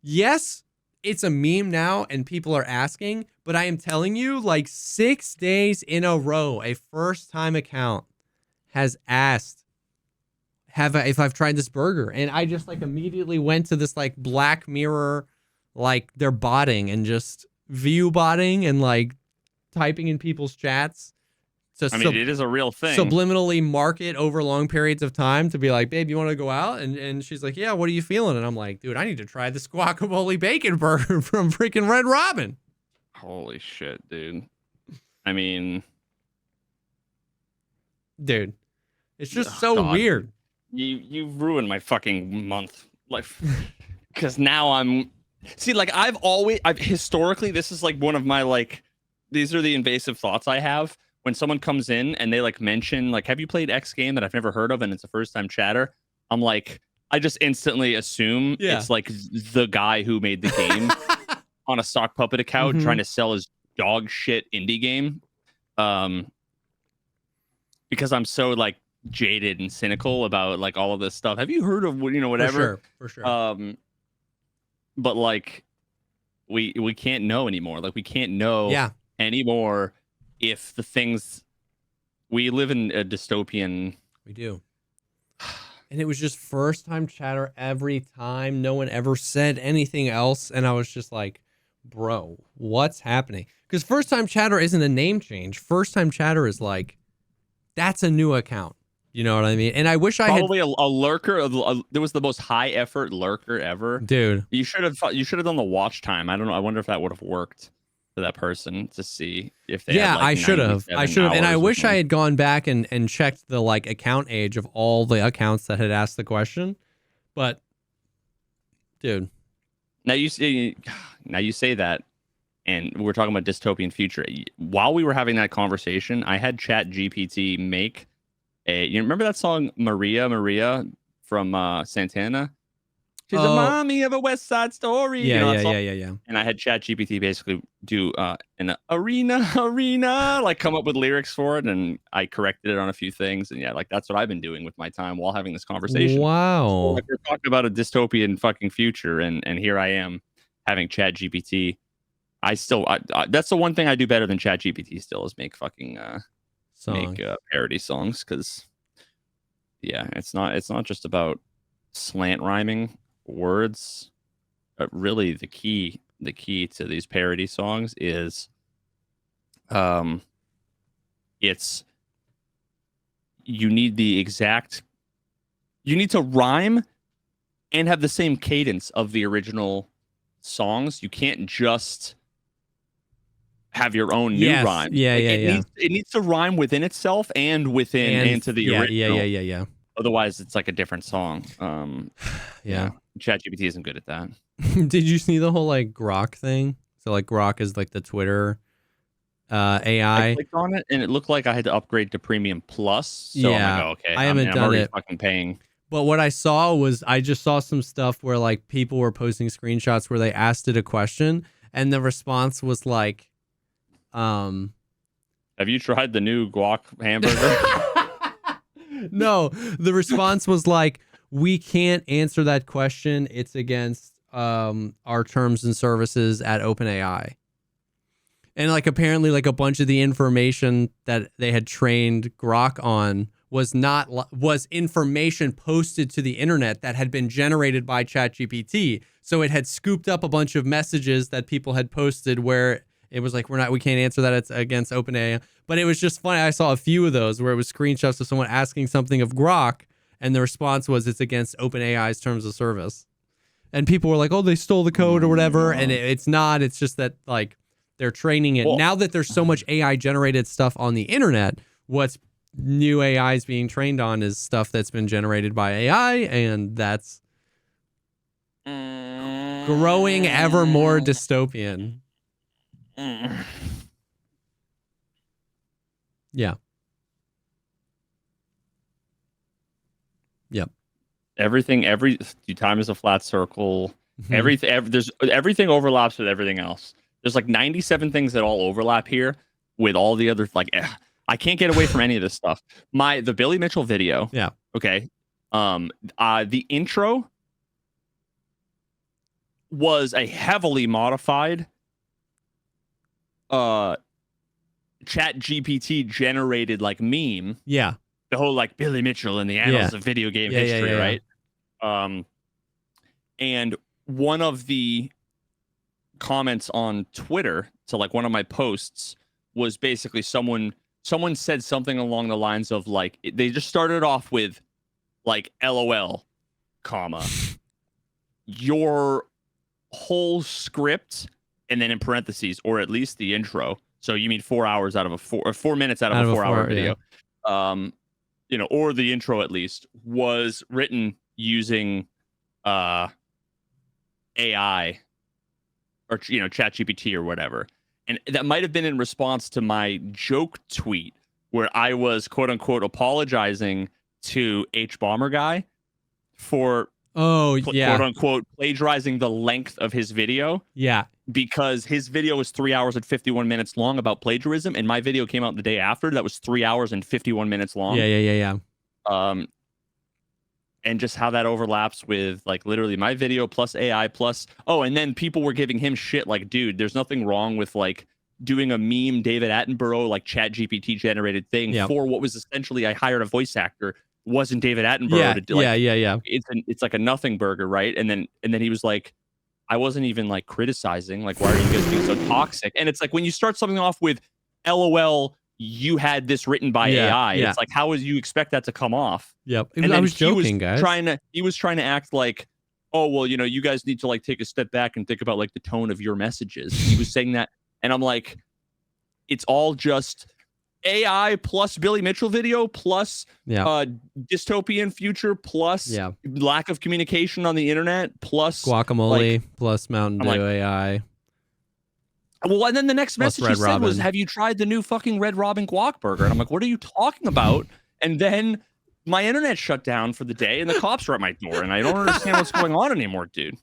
yes, it's a meme now and people are asking, but I am telling you, like 6 days in a row, a first time account has asked if I've tried this burger. And I just like immediately went to this like Black Mirror, like they're botting and just view botting and like typing in people's chats. So I mean, it is a real thing. Subliminally market over long periods of time to be like, babe, you want to go out? And she's like, yeah, what are you feeling? And I'm like, dude, I need to try this guacamole bacon burger from freaking Red Robin. Holy shit, dude. I mean, dude, it's just so weird. You've ruined my fucking month. Like, because now I've historically, this is like one of my like, these are the invasive thoughts I have. When someone comes in and they like mention like, have you played X game that I've never heard of and it's a first time chatter? I'm like, I just instantly assume it's like the guy who made the game on a sock puppet account trying to sell his dog shit indie game. Because I'm so like jaded and cynical about like all of this stuff. Have you heard of whatever? For sure. But like we can't know anymore. Like we can't know anymore. If the things we live in a dystopian, we do, and it was just first time chatter every time. No one ever said anything else, and I was just like, "Bro, what's happening?" Because first time chatter isn't a name change. First time chatter is like, that's a new account. You know what I mean? And I wish probably a lurker. There was the most high effort lurker ever, dude. You should have done the watch time. I don't know. I wonder if that would have worked for that person to see if they had, like, I should have and I wish I had gone back and checked the like account age of all the accounts that had asked the question. But dude, now you say that, and we're talking about dystopian future. While we were having that conversation, I had Chat GPT make you remember that song Maria from Santana? She's a mommy of a West Side Story. Yeah. And I had ChatGPT basically do an arena, like come up with lyrics for it, and I corrected it on a few things. And like that's what I've been doing with my time while having this conversation. Wow. So, like, we're talking about a dystopian fucking future, and here I am having ChatGPT. I that's the one thing I do better than ChatGPT still is make fucking parody songs, because it's not just about slant rhyming words. But really the key to these parody songs is it's you need to rhyme and have the same cadence of the original songs. You can't just have your own new rhyme. Yeah, like, yeah. It needs to rhyme within itself and into the original. Yeah. Otherwise, it's like a different song. Yeah. ChatGPT isn't good at that. Did you see the whole like Grok thing? So like Grok is like the Twitter AI. I clicked on it and it looked like I had to upgrade to Premium Plus. So I'm like, oh, okay, I haven't done I'm already it. fucking paying. But what I saw was I just saw some stuff where like people were posting screenshots where they asked it a question and the response was like, have you tried the new guac hamburger? No, the response was like, we can't answer that question. It's against our terms and services at OpenAI. And like apparently like a bunch of the information that they had trained Grok on was information posted to the internet that had been generated by ChatGPT. So it had scooped up a bunch of messages that people had posted where it was like, we can't answer that. It's against OpenAI. But it was just funny. I saw a few of those where it was screenshots of someone asking something of Grok, and the response was it's against OpenAI's terms of service. And people were like, oh, they stole the code or whatever. And it's not. It's just that like they're training it. Now that there's so much AI generated stuff on the internet, what's new AI is being trained on is stuff that's been generated by AI, and that's growing ever more dystopian. Yeah. Yep. Every time is a flat circle. Everything overlaps with everything else. There's like 97 things that all overlap here with all the other I can't get away from any of this stuff. The Billy Mitchell video. Yeah. Okay. The intro was a heavily modified Chat GPT generated like meme. Yeah. The whole like Billy Mitchell and the annals of video game history, right? And one of the comments on Twitter to like one of my posts was basically someone said something along the lines of like they just started off with like LOL, comma, your whole script, and then in parentheses, or at least the intro. So you mean 4 hours out of 4 minutes out of a 4 hour video. Yeah. Or the intro at least was written using AI or ChatGPT or whatever. And that might have been in response to my joke tweet where I was quote unquote apologizing to H Bomber Guy for quote unquote plagiarizing the length of his video. Yeah. Because his video was 3 hours and 51 minutes long about plagiarism, and my video came out the day after that was 3 hours and 51 minutes long. Yeah. And just how that overlaps with like literally my video plus AI plus and then people were giving him shit like, dude, there's nothing wrong with like doing a meme David Attenborough like Chat GPT generated thing for what was essentially I hired a voice actor, wasn't David Attenborough to do it's like a nothing burger, right? And then he was like, I wasn't even like criticizing, like, why are you guys being so toxic? And it's like when you start something off with LOL, you had this written by AI. It's like, how would you expect that to come off? Yep. I was joking, guys. He was trying to act like, oh, well, you guys need to like take a step back and think about like the tone of your messages. He was saying that. And I'm like, it's all just AI plus Billy Mitchell video plus dystopian future plus lack of communication on the internet plus guacamole plus Mountain Dew AI. Well, and then the next message he said was, have you tried the new fucking Red Robin guac burger? And I'm like, what are you talking about? And then my internet shut down for the day and the cops are at my door and I don't understand what's going on anymore, dude.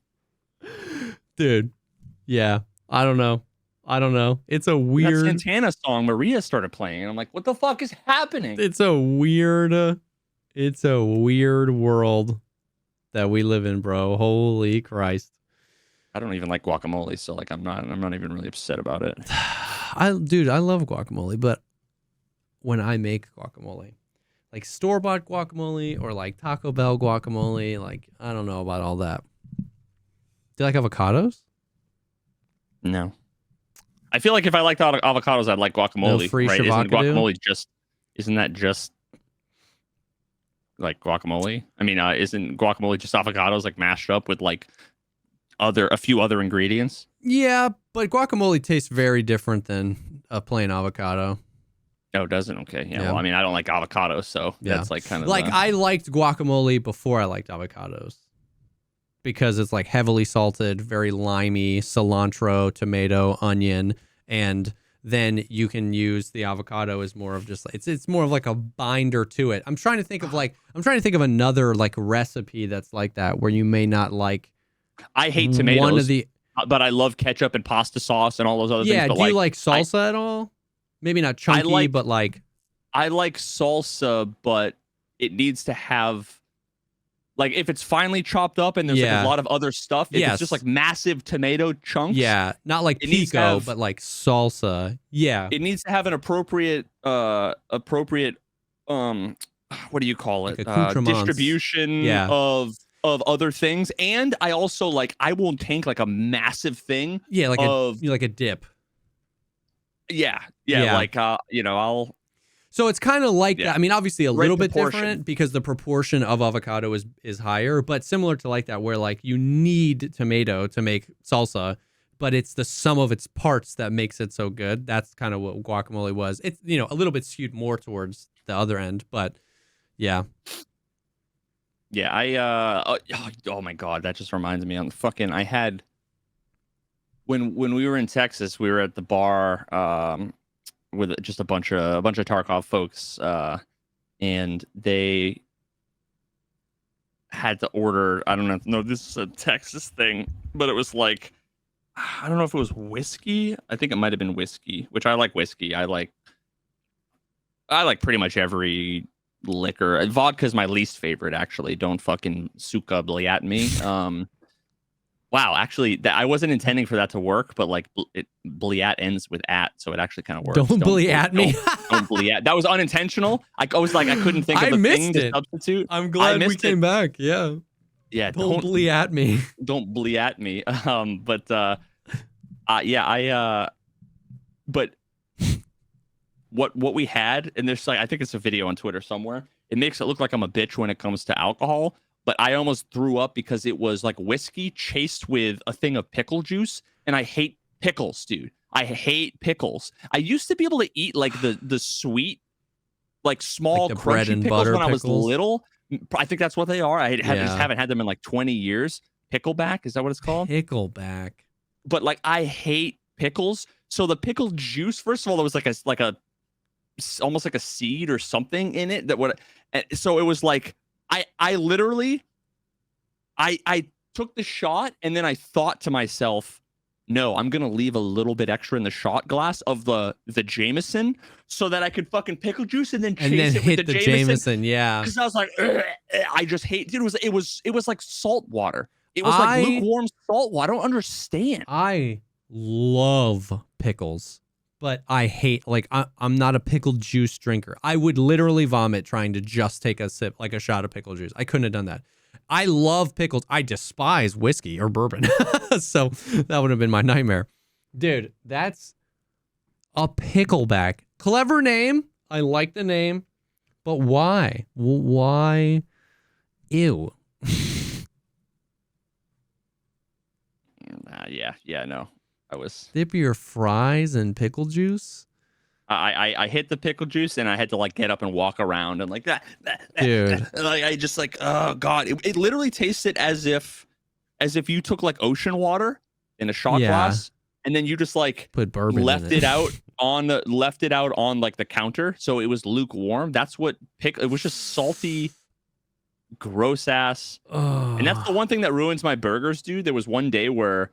Dude. Yeah. I don't know. It's a weird that Santana song Maria started playing. And I'm like, what the fuck is happening? It's a weird world that we live in, bro. Holy Christ. I don't even like guacamole, so like I'm not even really upset about it. I love guacamole, but when I make guacamole, like store-bought guacamole or like Taco Bell guacamole, like I don't know about all that. Do you like avocados? No. I feel like if I liked avocados, I'd like guacamole. No, right? Isn't that just like guacamole? I mean, isn't guacamole just avocados like mashed up with like a few other ingredients? Yeah, but guacamole tastes very different than a plain avocado. Oh, does it? Okay. Yeah. Well, I mean, I don't like avocados, so that's like kind of like I liked guacamole before I liked avocados because it's like heavily salted, very limey, cilantro, tomato, onion, and then you can use the avocado as more of just it's more of like a binder to it. I'm trying to think of another like recipe that's like that where you may not like. I hate tomatoes, but I love ketchup and pasta sauce and all those other things. Yeah, but do you like salsa at all? Maybe not chunky, but like. I like salsa, but it needs to have, like, if it's finely chopped up and there's like a lot of other stuff, if it's just like massive tomato chunks. Yeah, not like pico, but like salsa. Yeah. It needs to have an appropriate what do you call it? Like distribution of other things. And I also I will tank like a massive thing. Yeah, like like a dip. Yeah. Like I'll. So it's kind of like that. I mean, obviously a little bit different because the proportion of avocado is higher, but similar to like that where like you need tomato to make salsa, but it's the sum of its parts that makes it so good. That's kind of what guacamole was. It's, a little bit skewed more towards the other end, but yeah. Yeah, oh my God, that just reminds me I had when we were in Texas, we were at the bar with just a bunch of Tarkov folks, and they had to order. I don't know. This is a Texas thing, but it was like, I don't know if it was whiskey. I think it might have been whiskey, which I like whiskey. I like pretty much every liquor. Vodka is my least favorite, actually. Don't fucking suka bliat me. Wow, actually, I wasn't intending for that to work, but like bliat ends with at, so it actually kind of works. Don't bliat me. Don't bliat. That was unintentional. I was like, I couldn't think of a thing to substitute. I'm glad we came back. Yeah. Yeah. Don't bliat me. Don't bliat me. But what we had, and there's I think it's a video on Twitter somewhere. It makes it look like I'm a bitch when it comes to alcohol. But I almost threw up because it was like whiskey chased with a thing of pickle juice. And I hate pickles, dude. I hate pickles. I used to be able to eat like the sweet, like small like crunchy bread and pickles butter when I was pickles. little. I think that's what they are. I just haven't had them in like 20 years. Pickleback, is that what it's called? Pickleback. But like I hate pickles. So the pickle juice, first of all, there was like a almost like a seed or something in it so it was like I literally, I took the shot and then I thought to myself, no, I'm going to leave a little bit extra in the shot glass of the Jameson so that I could fucking pickle juice and then chase it with the Jameson. Yeah. Because I was like, I just hate, dude, it was like salt water. It was like lukewarm salt water. I don't understand. I love pickles. But I hate, I'm not a pickle juice drinker. I would literally vomit trying to just take a sip, like a shot of pickle juice. I couldn't have done that. I love pickles. I despise whiskey or bourbon. So that would have been my nightmare. Dude, that's a pickleback. Clever name. I like the name. But why? Why? Ew. Yeah, no. I was dip your fries in pickle juice. I hit the pickle juice and I had to get up and walk around and like that. Dude, I just oh God, it literally tasted as if you took ocean water in a shot glass and then you just put bourbon left it out on the counter, so it was lukewarm. That's what it was, just salty, gross ass. Oh. And that's the one thing that ruins my burgers, dude. There was one day where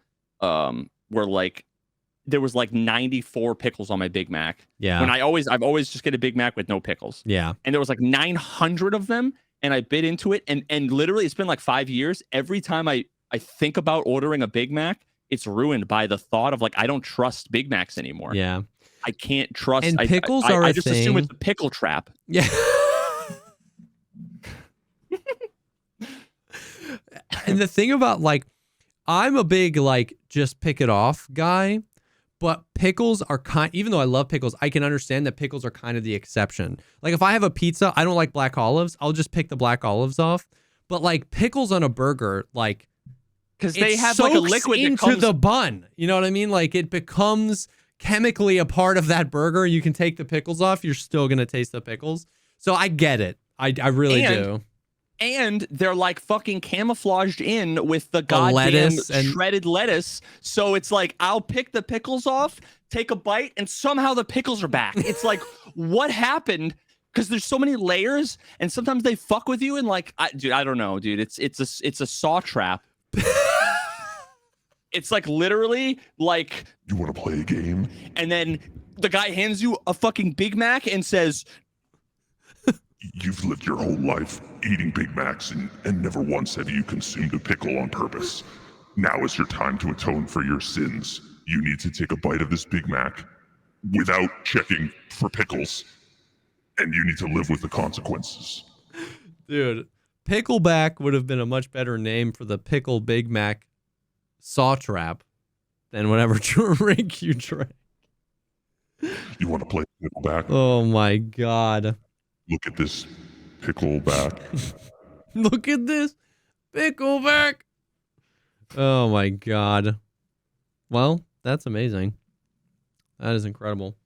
there was 94 pickles on my Big Mac. Yeah. When I've always just get a Big Mac with no pickles. Yeah. And there was 900 of them, and I bit into it, and literally it's been 5 years. Every time I think about ordering a Big Mac, it's ruined by the thought of I don't trust Big Macs anymore. Yeah. I can't trust. And pickles are I a just thing. assume it's a pickle trap. Yeah. And the thing about I'm a big just pick it off guy, but pickles are even though I love pickles, I can understand that pickles are kind of the exception. If I have a pizza, I don't like black olives, I'll just pick the black olives off. But pickles on a burger, because they have like a liquid into that comes the bun. You know what I mean? Like it becomes chemically a part of that burger. You can take the pickles off. You're still going to taste the pickles. So I get it. I really do. And they're like fucking camouflaged in with the goddamn lettuce and shredded lettuce. So it's like, I'll pick the pickles off, take a bite, and somehow the pickles are back. It's like, what happened? Because there's so many layers, and sometimes they fuck with you. And like, I don't know, dude. It's a saw trap. It's like literally like, you want to play a game? And then the guy hands you a fucking Big Mac and says, you've lived your whole life eating Big Macs and never once have you consumed a pickle on purpose. Now is your time to atone for your sins. You need to take a bite of this Big Mac without checking for pickles, and you need to live with the consequences. Dude, Pickleback would have been a much better name for the Pickle Big Mac saw trap than whatever drink you drank. You want to play Pickleback? Oh my God. Look at this Pickleback. Look at this Pickleback. Oh my God. Well, that's amazing. That is incredible.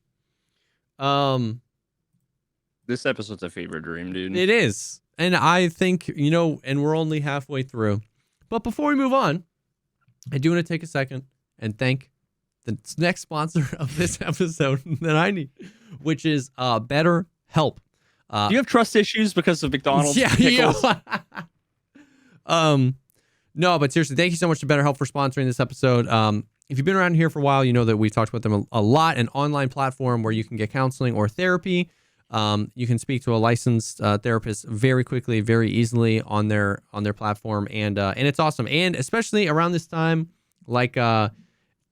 this episode's a fever dream, dude. It is. And I think, and we're only halfway through. But before we move on, I do want to take a second and thank the next sponsor of this episode that I need, which is BetterHelp. Do you have trust issues because of McDonald's pickles? No, but seriously, thank you so much to BetterHelp for sponsoring this episode. If you've been around here for a while, you know that we've talked about them a lot. An online platform where you can get counseling or therapy. You can speak to a licensed therapist very quickly, very easily on their platform, and it's awesome. And especially around this time, like,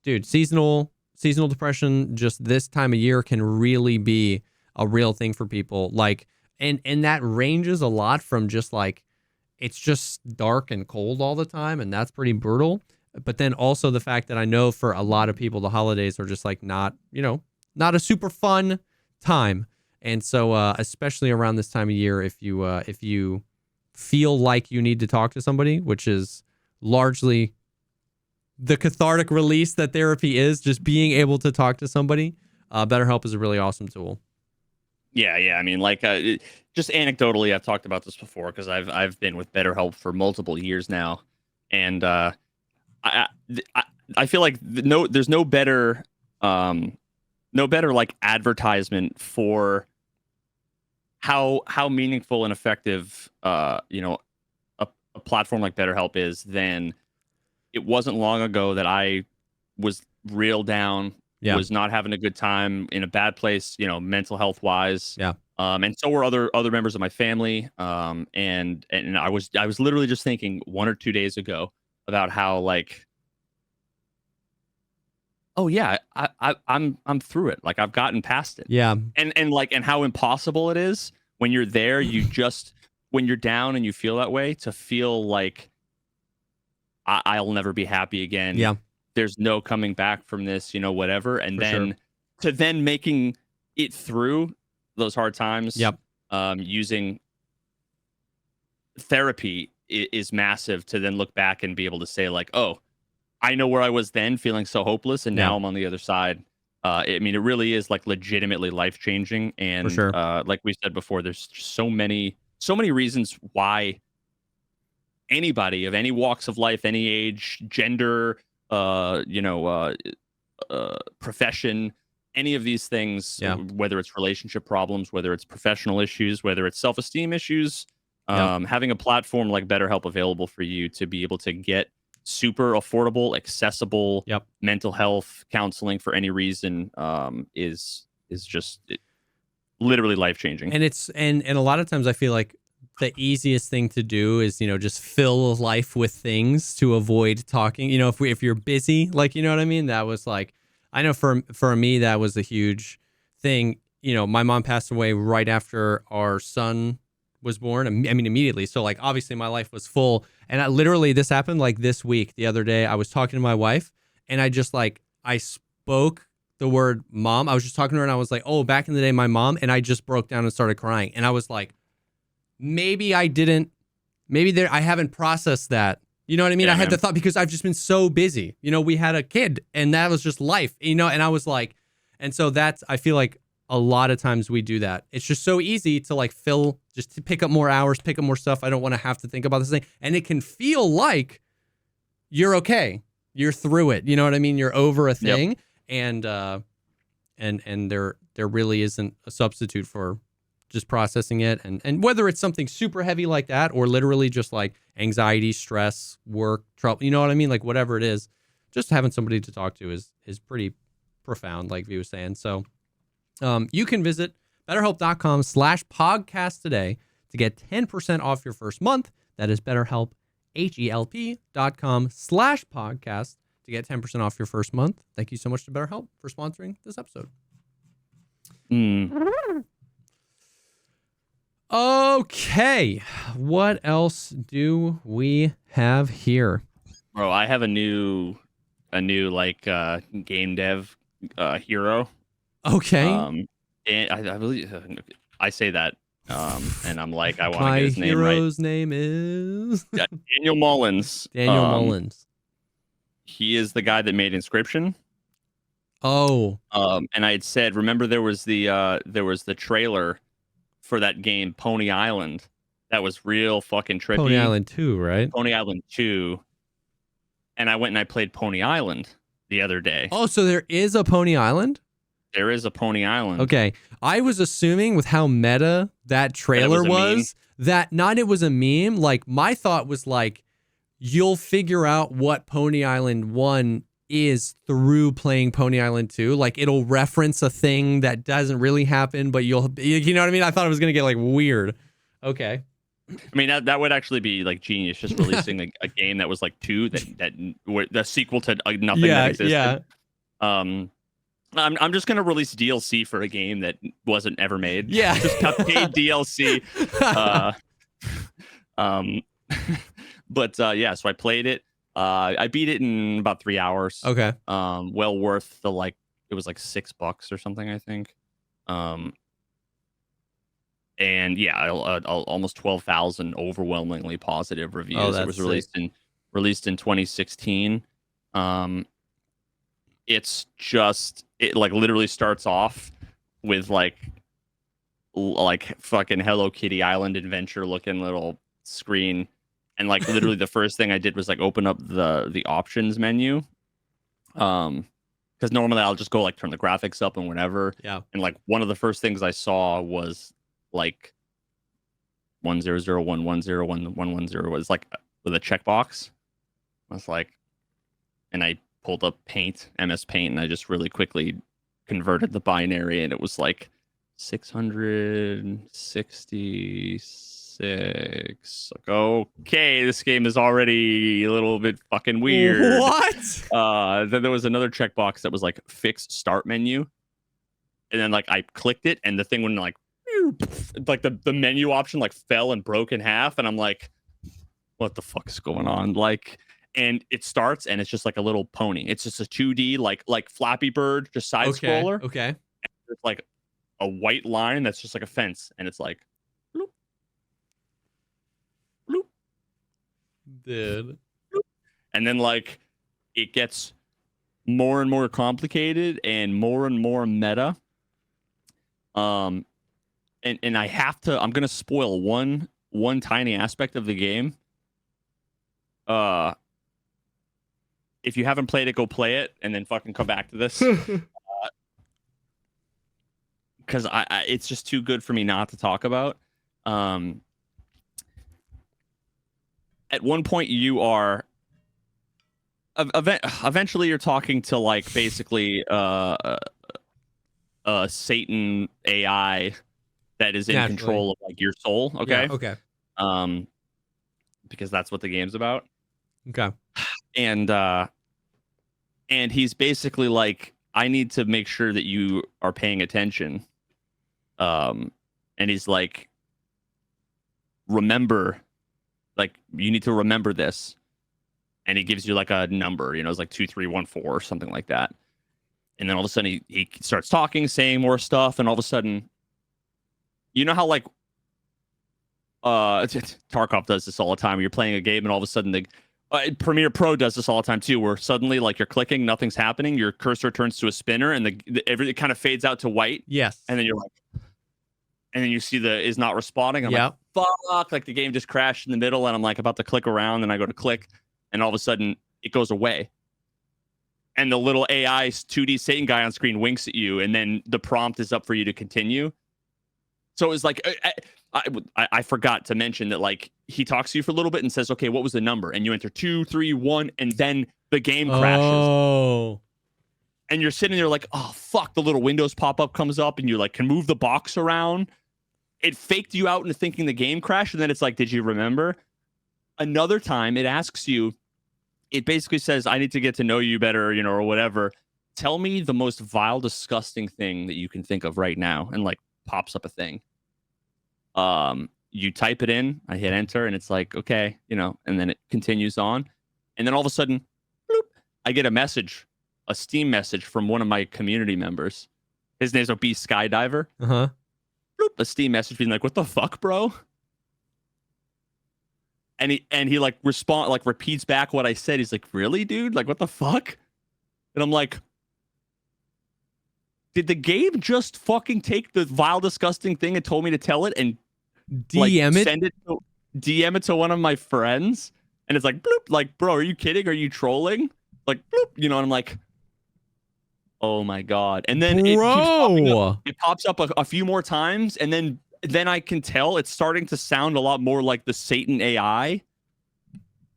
dude, seasonal depression, just this time of year can really be a real thing for people. Like, and that ranges a lot from just like, it's just dark and cold all the time, and that's pretty brutal. But then also the fact that I know for a lot of people, the holidays are just like not a super fun time. And so, especially around this time of year, if you feel like you need to talk to somebody, which is largely the cathartic release that therapy is, just being able to talk to somebody, BetterHelp is a really awesome tool. Yeah. I mean, like, just anecdotally, I've talked about this before because I've been with BetterHelp for multiple years now, and I feel like there's no better like advertisement for how meaningful and effective a platform like BetterHelp is than it wasn't long ago that I was real down, was not having a good time, in a bad place, mental health wise. Yeah. And so were other members of my family. And I was literally just thinking 1 or 2 days ago about how, like, oh yeah, I'm through it. Like, I've gotten past it. Yeah. And how impossible it is when you're there. You just, when you're down and you feel that way, to feel like I'll never be happy again. Yeah. There's no coming back from this, whatever. And For then sure. to then making it through those hard times. Yep. Using therapy is massive, to then look back and be able to say, like, oh, I know where I was then, feeling so hopeless, and now I'm on the other side. I mean, it really is, like, legitimately life-changing. And For sure. Like we said before, there's so many reasons why anybody of any walks of life, any age, gender, profession, any of these things, whether it's relationship problems, whether it's professional issues, whether it's self-esteem issues, having a platform like BetterHelp available for you to be able to get super affordable, accessible mental health counseling for any reason is just literally life-changing. And it's and a lot of times I feel like the easiest thing to do is, just fill life with things to avoid talking. If you're busy, like, you know what I mean? That was like, I know for me, that was a huge thing. My mom passed away right after our son was born. I mean, immediately. So, like, obviously my life was full. And this happened like this week. The other day I was talking to my wife, and I just, like, I spoke the word mom. I was just talking to her, and I was like, oh, back in the day, my mom. And I just broke down and started crying. And I was like, I haven't processed that, You know what I mean? Yeah, I had man. the thought because I've just been so busy. You know, we had a kid and that was just life, you know, and I was like, and so that's, I feel like a lot of times we do that. It's just so easy to like just to pick up more hours, pick up more stuff. I don't want to have to think about this thing. And it can feel like you're okay. You're through it. You know what I mean? You're over a thing. Yep. And there really isn't a substitute for just processing it. And whether it's something super heavy like that or literally just like anxiety, stress, work, trouble, you know what I mean? Like whatever it is, just having somebody to talk to is pretty profound, like V was saying. So you can visit BetterHelp.com/podcast today to get 10% off your first month. That is BetterHelp, HELP.com/podcast to get 10% off your first month. Thank you so much to BetterHelp for sponsoring this episode. Okay, what else do we have here? Bro, I have a new like game dev hero. Okay. And I believe I say that and I'm like, I want to My get his name right. My hero's name is Daniel Mullins. Daniel Mullins. He is the guy that made Inscription. Oh. And I had said, remember there was the trailer for that game, Pony Island. That was real fucking trippy. Pony Island 2, right? Pony Island 2. And I went and I played Pony Island the other day. Oh, so there is a Pony Island? There is a Pony Island. Okay. I was assuming with how meta that trailer was that not it was a meme. Like my thought was like, you'll figure out what Pony Island 1 is through playing Pony Island 2. Like it'll reference a thing that doesn't really happen, but you know what I mean? I thought it was going to get like weird. Okay. I mean, that would actually be like genius, just releasing a game that was like 2 that the sequel to nothing that existed. Yeah. I'm just gonna release DLC for a game that wasn't ever made. Yeah. Just paid DLC. But yeah, so I played it. I beat it in about 3 hours. Okay. Well worth it was like $6 or something, I think. And yeah, almost 12,000 overwhelmingly positive reviews. Oh, it was released in 2016. It's just it like literally starts off with like fucking Hello Kitty Island adventure looking little screen. And like literally the first thing I did was like open up the options menu. Because normally I'll just go like turn the graphics up and whatever. Yeah. And like one of the first things I saw was like 100110110 was like with a checkbox. I was like, and I pulled up MS Paint, and I just really quickly converted the binary, and it was like 666. Like, okay, this game is already a little bit fucking weird. What? Then there was another checkbox that was like fix start menu, and then like I clicked it, and the thing went like the menu option like fell and broke in half, and I'm like, what the fuck is going on? Like, and it starts, and it's just like a little pony. It's just a 2D like Flappy Bird, just side scroller. Okay. And it's like a white line that's just like a fence, and it's like bloop, bloop, dude. Bloop. And then like it gets more and more complicated and more meta. And I'm gonna spoil one tiny aspect of the game. If you haven't played it, go play it, and then fucking come back to this. Because I it's just too good for me not to talk about. At one point, you are eventually you're talking to like basically Satan AI that is in control of like your soul. Okay. Yeah, okay. Because that's what the game's about. Okay. And he's basically like, I need to make sure that you are paying attention. And he's like, remember, like you need to remember this. And he gives you like a number, it's like 2314 or something like that. And then all of a sudden he starts talking, saying more stuff, and all of a sudden, you know how like Tarkov does this all the time. You're playing a game, and all of a sudden Premiere Pro does this all the time too, where suddenly like you're clicking, nothing's happening, your cursor turns to a spinner, and it kind of fades out to white. Yes. And then you're like, and then you see the is not responding. I'm like, fuck, like the game just crashed in the middle, and I'm like about to click around, and I go to click, and all of a sudden it goes away. And the little AI 2D Satan guy on screen winks at you, and then the prompt is up for you to continue. So it was like, I forgot to mention that like he talks to you for a little bit and says, okay, what was the number? And you enter 2, 3, 1, and then the game crashes. Oh. And you're sitting there like, oh, fuck, the little Windows pop-up comes up, and you like can move the box around. It faked you out into thinking the game crashed, and then it's like, did you remember? Another time, it asks you, it basically says, I need to get to know you better, you know, or whatever. Tell me the most vile, disgusting thing that you can think of right now, and like pops up a thing. You type it in, I hit enter, and it's like, okay, you know, and then it continues on. And then all of a sudden, bloop, I get a message, a Steam message from one of my community members. His name's B Skydiver. Uh-huh. Bloop, a Steam message being like, what the fuck, bro? And he like repeats back what I said. He's like, really, dude? Like, what the fuck? And I'm like, did the game just fucking take the vile, disgusting thing it told me to tell it and DM it? DM it to one of my friends? And it's like, bloop, like, bro, are you kidding? Are you trolling? Like, bloop, you know, and I'm like, oh my God. And then it keeps popping up. It pops up a few more times, and then I can tell it's starting to sound a lot more like the Satan AI.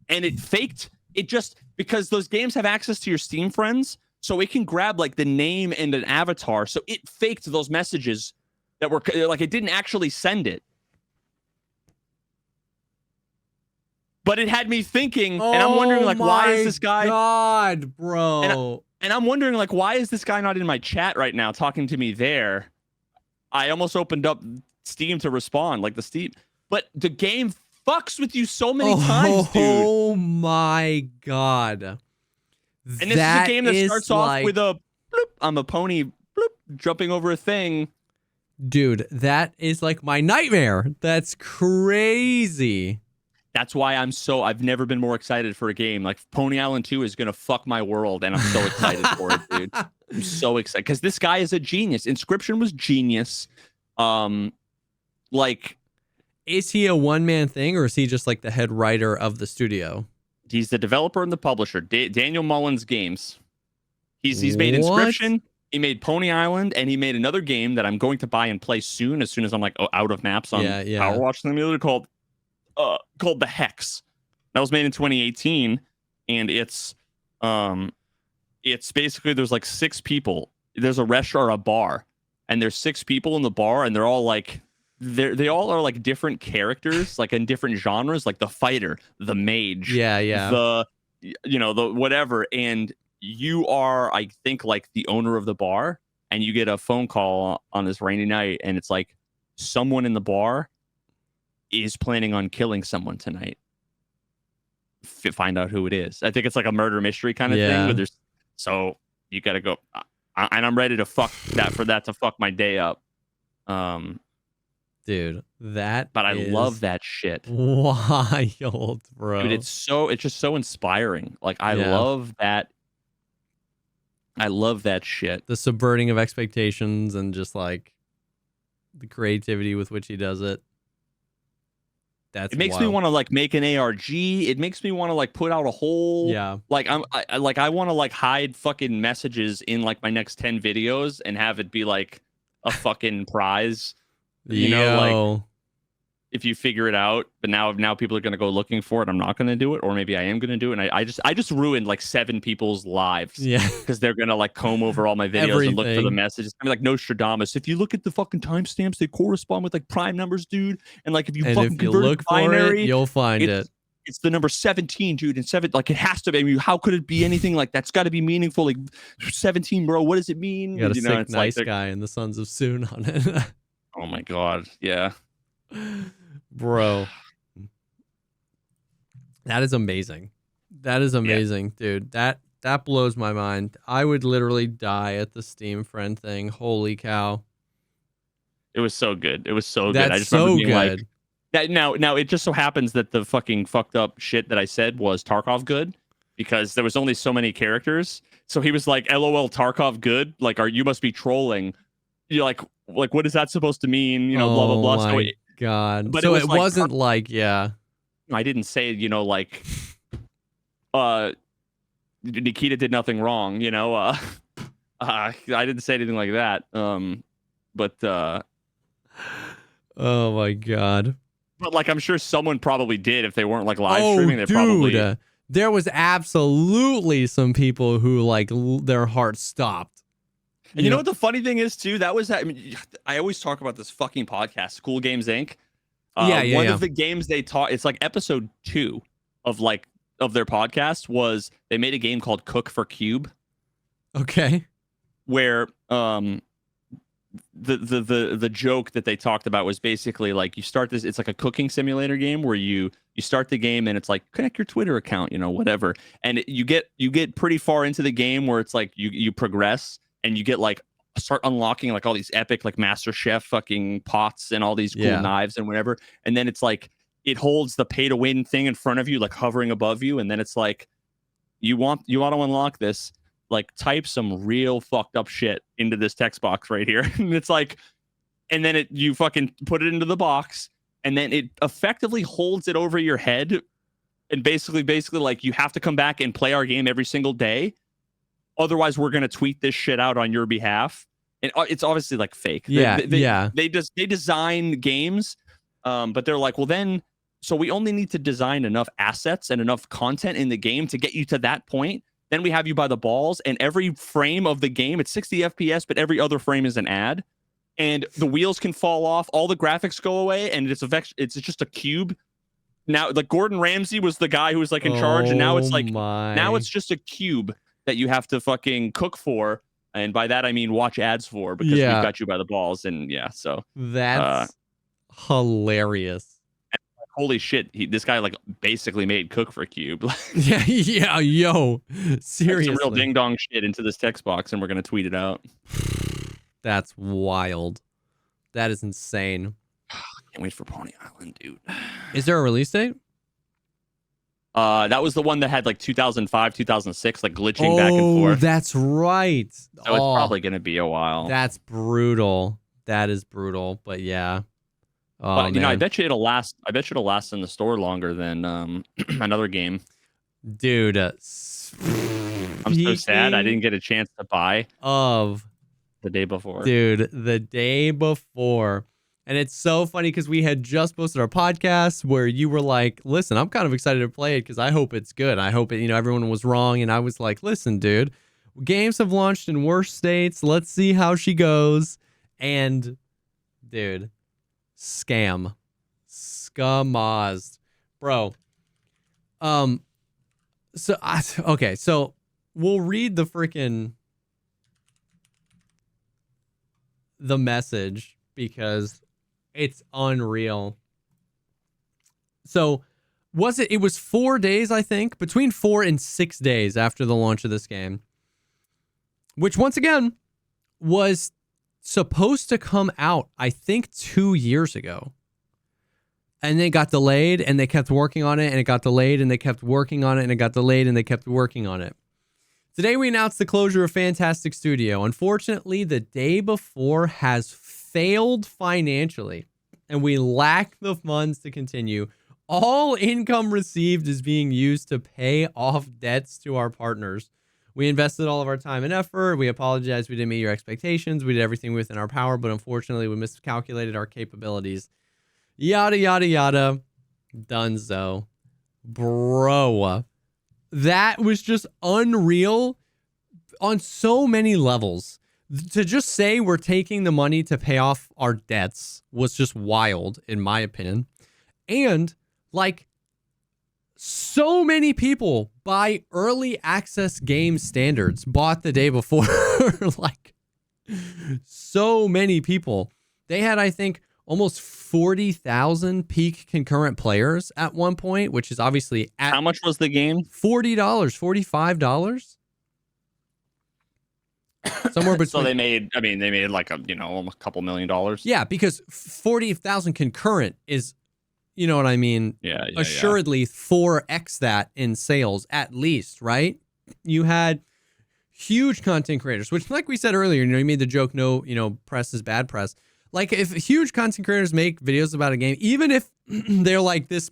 And it faked it just because those games have access to your Steam friends. So it can grab like the name and an avatar. So it faked those messages that were like, it didn't actually send it. But it had me thinking, and I'm wondering like, why is this guy? God, bro. And I'm wondering like, why is this guy not in my chat right now talking to me there? I almost opened up Steam to respond, like the Steam, but the game fucks with you so many times, dude. Oh my God. And this is a game that starts off with a bloop, I'm a pony bloop, jumping over a thing. Dude, that is like my nightmare. That's crazy. That's why I've never been more excited for a game. Like Pony Island 2 is going to fuck my world, and I'm so excited for it, dude. I'm so excited because this guy is a genius. Inscription was genius. Like, is he a one-man thing, or is he just like the head writer of the studio? He's the developer and the publisher. Daniel Mullins Games. He's made Inscription. He made Pony Island, and he made another game that I'm going to buy and play soon. As soon as I'm like out of maps on Power Watch Simulator called The Hex. That was made in 2018, and it's basically there's like 6 people. There's a restaurant or a bar, and there's 6 people in the bar, and they're all like they all are like different characters, like in different genres, like the fighter, the mage, the whatever, and you are, I think, like the owner of the bar, and you get a phone call on this rainy night, and it's like someone in the bar is planning on killing someone tonight. Find out who it is. I think it's like a murder mystery kind of thing. But so you got to go, and I'm ready to fuck that to fuck my day up. Dude, but I love that shit. Wild, bro. Dude, it's just so inspiring. Like I love that. I love that shit. The subverting of expectations and just like the creativity with which he does it. It makes me want to like make an ARG. It makes me want to like put out a whole like I want to like hide fucking messages in like my next 10 videos and have it be like a fucking prize. You know, like if you figure it out, but now people are gonna go looking for it. I'm not gonna do it, or maybe I am gonna do it. And I just ruined like 7 people's lives. Yeah, because they're gonna like comb over all my videos and look for the messages. I mean, like Nostradamus. If you look at the fucking timestamps, they correspond with like prime numbers, dude. And like if you look for it, you'll find it. It's the number 17, dude. And 7, like it has to be. I mean, how could it be anything like that's got to be meaningful? Like 17, bro. What does it mean? You got a sick nice guy in the Sons of Soon on it. Oh my God, yeah. Bro, that is amazing. That is amazing, dude. That blows my mind. I would literally die at the Steam friend thing. Holy cow. It was so good. It was so good. I just remember being like, That now it just so happens that the fucking fucked up shit that I said was Tarkov good because there was only so many characters. So he was like, "LOL, Tarkov good." Like, you must be trolling. You're like what is that supposed to mean? You know, blah blah blah. Oh my god! But so it it wasn't like, yeah. I didn't say, like, Nikita did nothing wrong. I didn't say anything like that. But oh my god. But like, I'm sure someone probably did if they weren't like live streaming. They dude, probably. There was absolutely some people who like their heart stopped. And you know what the funny thing is too? I always talk about this fucking podcast, School Games Inc. One of the games they taught, it's like episode 2 of their podcast was they made a game called Cook for Cube. Okay. Where the joke that they talked about was basically like, you start this, it's like a cooking simulator game where you start the game and it's like, connect your Twitter account, whatever. And you get pretty far into the game where it's like you progress and you get like start unlocking like all these epic like Master Chef fucking pots and all these cool knives and whatever. And then it's like it holds the pay to win thing in front of you, like hovering above you, and then it's like you want to unlock this, like type some real fucked up shit into this text box right here. And it's like, and then you fucking put it into the box and then it effectively holds it over your head. And basically like, you have to come back and play our game every single day. Otherwise we're going to tweet this shit out on your behalf. And it's obviously like fake. They design games. But they're like, well then, so we only need to design enough assets and enough content in the game to get you to that point. Then we have you by the balls, and every frame of the game, it's 60 FPS, but every other frame is an ad, and the wheels can fall off, all the graphics go away, and it's just a cube. Now, like Gordon Ramsay was the guy who was like in charge, and now it's like now it's just a cube that you have to fucking cook for, and by that I mean watch ads for, because we've got you by the balls, and so that's hilarious. Holy shit, this guy like basically made Cook for Cube. Yo, seriously. Some real ding dong shit into this text box and we're going to tweet it out. That's wild. That is insane. Can't wait for Pony Island, dude. Is there a release date? That was the one that had like 2005, 2006, like glitching back and forth. That's right. So it's probably going to be a while. That's brutal. That is brutal, but yeah. But I bet you it'll last. I bet you it'll last in the store longer than another game. Dude, I'm so sad I didn't get a chance to buy the day before. Dude, the day before. And it's so funny because we had just posted our podcast where you were like, listen, I'm kind of excited to play it because I hope it's good. I hope it, everyone was wrong. And I was like, listen, dude, games have launched in worse states. Let's see how she goes. And dude, scummazed, bro. So we'll read the message because it's unreal. So it was 4 days, I think, between 4 and 6 days after the launch of this game, which once again was supposed to come out, I think 2 years ago. And then it got delayed and they kept working on it and it got delayed and they kept working on it and it got delayed and they kept working on it. Today we announced the closure of Fantastic Studio. Unfortunately, the day before has failed financially and we lack the funds to continue. All income received is being used to pay off debts to our partners. We invested all of our time and effort. We apologize we didn't meet your expectations. We did everything within our power, but unfortunately we miscalculated our capabilities. Yada, yada, yada. Dunzo. Bro. That was just unreal on so many levels. To just say we're taking the money to pay off our debts was just wild, in my opinion. And, like, so many people by early access game standards bought the day before. Like, so many people. They had, I think, almost 40,000 peak concurrent players at one point, which is obviously how much was the game? $40, $45. Somewhere between. So they made like a couple $1 million. Yeah, because 40,000 concurrent is you know what I mean? Yeah. Assuredly 4x that in sales at least, right? You had huge content creators, which, like we said earlier, you made the joke, no, press is bad press. Like, if huge content creators make videos about a game, even if they're like, this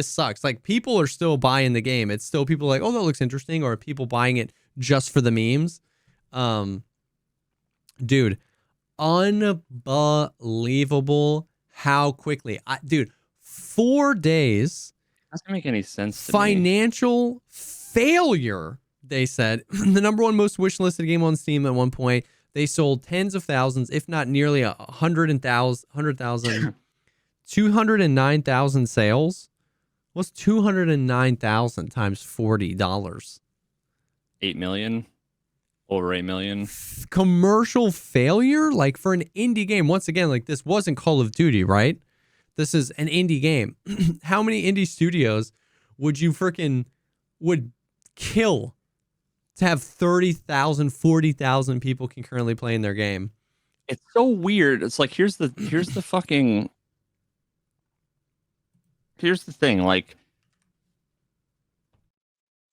sucks, like, people are still buying the game. It's still people like, oh, that looks interesting, or people buying it just for the memes. Dude, unbelievable how quickly. 4 days. Doesn't make any sense to financial failure, they said. The number one most wishlisted game on Steam at one point. They sold tens of thousands, if not nearly 100,000, 209,000 sales. What's 209,000 times $40? 8 million. Over 8 million. Commercial failure? Like, for an indie game, once again, like, this wasn't Call of Duty, right? This is an indie game. How many indie studios would kill to have 30,000, 40,000 people concurrently playing their game? It's so weird. It's like, here's the thing. Like,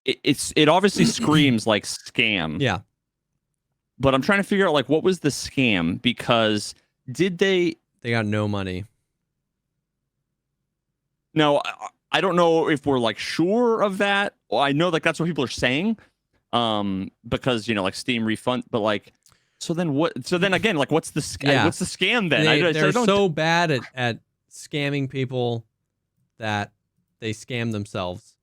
it obviously screams like scam. Yeah. But I'm trying to figure out, like, what was the scam? Because they got no money. No, I don't know if we're like sure of that. Well, I know like that's what people are saying. Because like Steam refund, but like, so then what? So then again, like, what's the what's the scam then? They're so bad at scamming people that they scam themselves.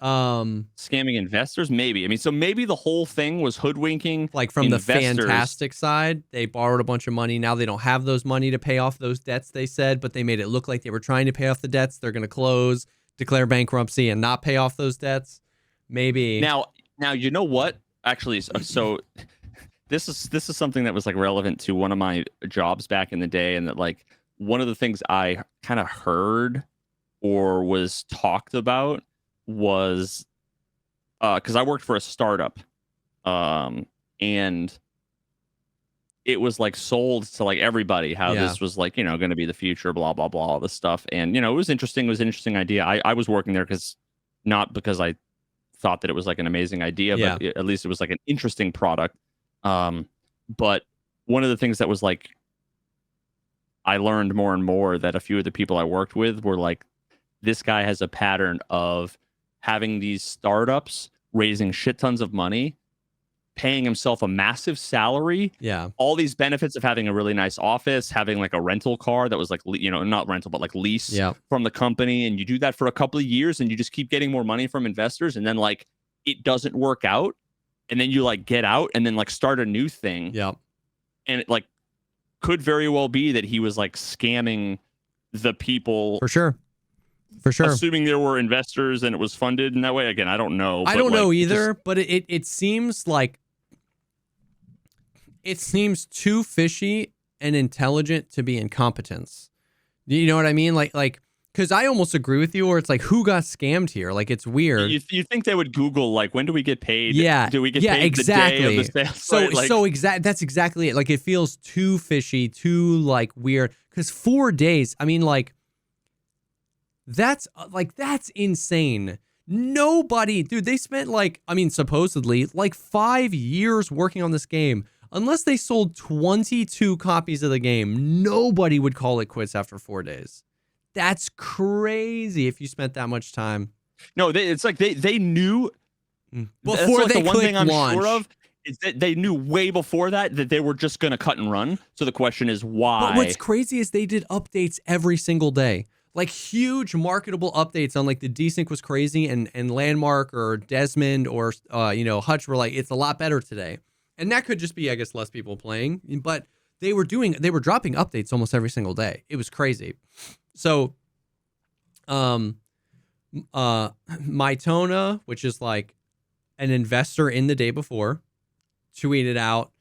Scamming investors, maybe. I mean, so maybe the whole thing was hoodwinking. Like, from investors. The Fantastic side, they borrowed a bunch of money. Now they don't have those money to pay off those debts, they said, but they made it look like they were trying to pay off the debts. They're going to close, declare bankruptcy, and not pay off those debts. Maybe. Now, you know what? Actually, so this is something that was like relevant to one of my jobs back in the day, and that like one of the things I kind of heard or was talked about was because I worked for a startup, and it was like sold to like everybody how this was like going to be the future, blah blah blah, all this stuff, and it was interesting. It was an interesting idea. I was working there not because I thought that it was like an amazing idea, but at least it was like an interesting product. But one of the things that was like I learned more and more that a few of the people I worked with were like, this guy has a pattern of having these startups raising shit tons of money, paying himself a massive salary, all these benefits of having a really nice office, having like a rental car that was like, not rental, but like lease from the company. And you do that for a couple of years and you just keep getting more money from investors. And then like, it doesn't work out. And then you like get out and then like start a new thing. Yeah. And it like could very well be that he was like scamming the people. For sure. Assuming there were investors and it was funded in that way. Again, I don't know. I don't know either, but it seems like it seems too fishy and intelligent to be incompetence. You know what I mean? Like, because I almost agree with you, where it's like, who got scammed here? Like, it's weird. You think they would Google, like, when do we get paid? Yeah. Do we get paid exactly. the day of the sale? That's exactly it. Like, it feels too fishy, too, like, weird. Because 4 days, I mean, like, that's insane. Nobody, dude, they spent supposedly 5 years working on this game. Unless they sold 22 copies of the game, nobody would call it quits after 4 days. That's crazy if you spent that much time. No, it's like they knew before they the one thing I'm launch. Sure of is that they knew way before that they were just going to cut and run. So the question is why? But what's crazy is they did updates every single day. Like, huge marketable updates on, like, the desync was crazy, and Landmark or Desmond or Hutch were like, it's a lot better today. And that could just be, I guess, less people playing, but they were dropping updates almost every single day. It was crazy. So Mytona, which is like an investor in the day before, tweeted out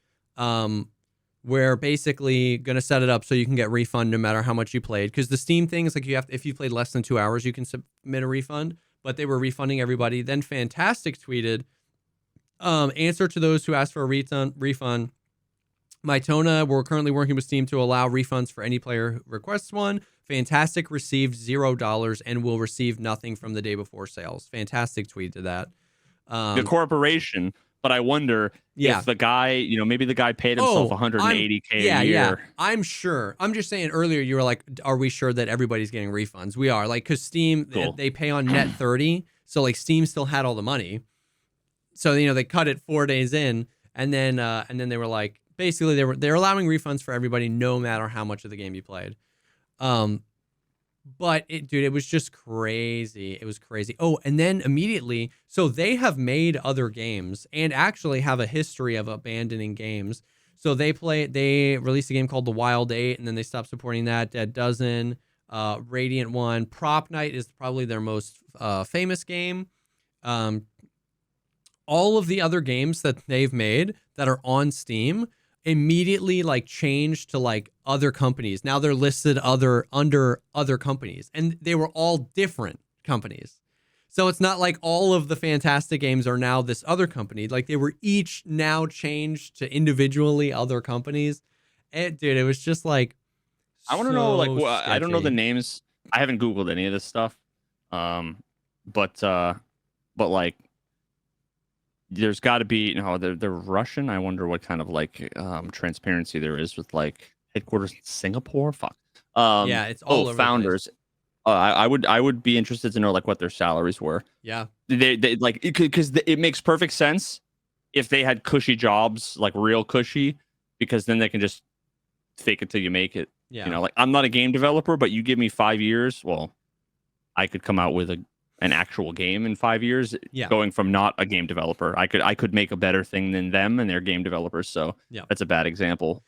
we're basically going to set it up so you can get refund no matter how much you played, because the Steam thing is like, if you played less than 2 hours you can submit a refund, but they were refunding everybody. Then Fantastic tweeted, answer to those who asked for a refund. Mytona, we're currently working with Steam to allow refunds for any player who requests one. Fantastic received $0 and will receive nothing from the day before sales. Fantastic tweet to that. The corporation, but I wonder if the guy, maybe the guy paid himself $180K a year. Yeah, I'm sure. I'm just saying earlier you were like, are we sure that everybody's getting refunds? We are. Like, because Steam, they pay on net 30. So, like, Steam still had all the money. So, they cut it 4 days in. And then they were like, basically, they're allowing refunds for everybody no matter how much of the game you played. But it was just crazy. It was crazy. Oh, and then immediately, so they have made other games and actually have a history of abandoning games. So they released a game called The Wild 8, and then they stopped supporting that. Dead Dozen, Radiant 1. Prop Night is probably their most famous game. All of the other games that they've made that are on Steam immediately like changed to like other companies. Now they're listed under other companies, and they were all different companies. So it's not like all of the Fantastic games are now this other company. Like they were each now changed to individually other companies. It was just like, I want to know, like, I don't know the names. I haven't Googled any of this stuff. But like, there's got to be, they're Russian. I wonder what kind of like transparency there is with like headquarters in Singapore. Fuck. Yeah, it's all over founders. I would be interested to know like what their salaries were. Yeah, they like, because it makes perfect sense if they had cushy jobs, like real cushy, because then they can just fake it till you make it. Yeah, like I'm not a game developer, but you give me 5 years, well, I could come out with an actual game in 5 years. Yeah. Going from not a game developer, I could make a better thing than them, and they're game developers. So yeah, that's a bad example.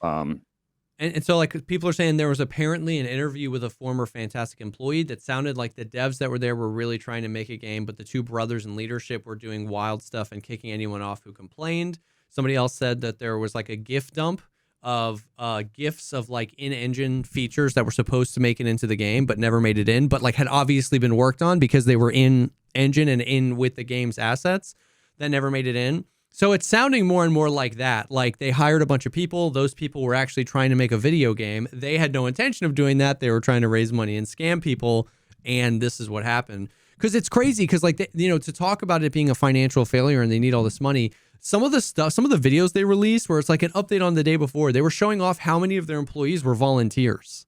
And so like people are saying there was apparently an interview with a former Fantastic employee that sounded like the devs that were there were really trying to make a game, but the two brothers in leadership were doing wild stuff and kicking anyone off who complained. Somebody else said that there was like a GIF dump of GIFs of like in-engine features that were supposed to make it into the game but never made it in, but like had obviously been worked on because they were in engine and in with the game's assets that never made it in. So it's sounding more and more like that. Like they hired a bunch of people. Those people were actually trying to make a video game. They had no intention of doing that. They were trying to raise money and scam people. And this is what happened. Because it's crazy because like, to talk about it being a financial failure and they need all this money, some of the videos they released where it's like an update on the day before, they were showing off how many of their employees were volunteers.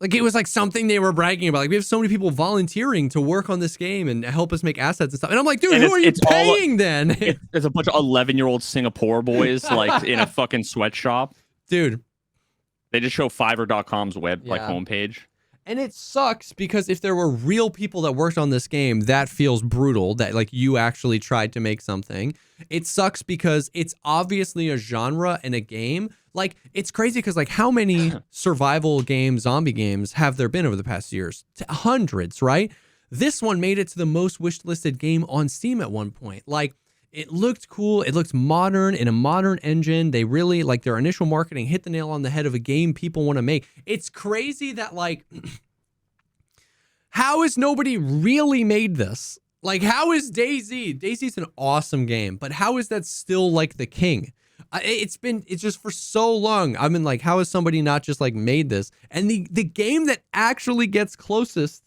Like it was like something they were bragging about. Like we have so many people volunteering to work on this game and help us make assets and stuff. And I'm like, dude, who are you paying then? It's a bunch of 11-year-old Singapore boys like in a fucking sweatshop. Dude. They just show Fiverr.com's web like homepage. And it sucks because if there were real people that worked on this game, that feels brutal that like you actually tried to make something. It sucks because it's obviously a genre and a game. Like it's crazy because like how many survival games, zombie games have there been over the past years? Hundreds, right? This one made it to the most wishlisted game on Steam at one point. Like it looked cool. It looked modern in a modern engine. They really like their initial marketing hit the nail on the head of a game people want to make. It's crazy that like, how has nobody really made this? Like, how is DayZ? DayZ's an awesome game, but how is that still like the king? It's just for so long. I've been like, how has somebody not just like made this? And the game that actually gets closest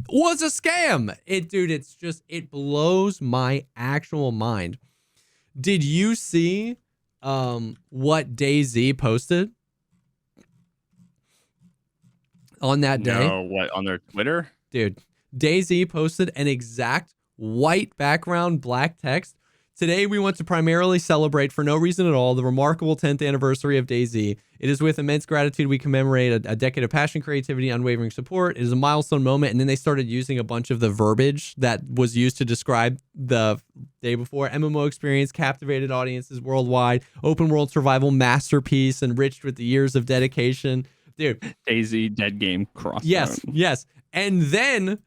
was a scam. It blows my actual mind. Did you see what DayZ posted on that day? No, what, on their Twitter? Dude, DayZ posted an exact white background, black text. Today, we want to primarily celebrate, for no reason at all, the remarkable 10th anniversary of DayZ. It is with immense gratitude we commemorate a decade of passion, creativity, unwavering support. It is a milestone moment. And then they started using a bunch of the verbiage that was used to describe the day before. MMO experience, captivated audiences worldwide, open world survival masterpiece, enriched with the years of dedication. Dude. DayZ dead game cross. Yes. And then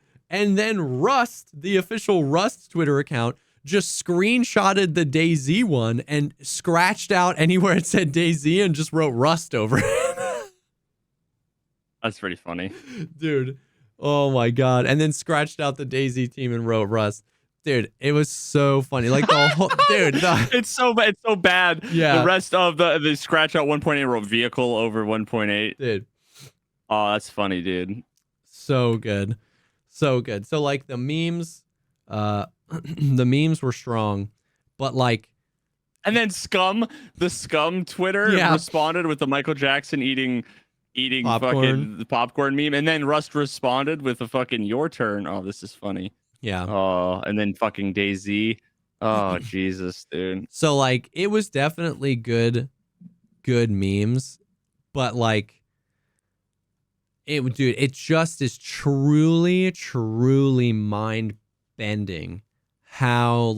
Rust, the official Rust Twitter account, just screenshotted the DayZ one and scratched out anywhere it said DayZ and just wrote Rust over it. That's pretty funny. Dude. Oh my God. And then scratched out the DayZ team and wrote Rust. Dude, it was so funny. Like the whole dude. It's so bad. Yeah. The rest of the scratch out 1.8 wrote vehicle over 1.8. Dude. Oh, that's funny, dude. So good. So good. So like the memes, the memes were strong, but like, And then the scum Twitter yeah, responded with the Michael Jackson eating popcorn. fucking the popcorn meme, and then Rust responded with a fucking your turn. Oh, this is funny. Yeah. Oh, and then fucking DayZ. Oh, Jesus, dude. So like it was definitely good memes, but like it just is truly mind bending how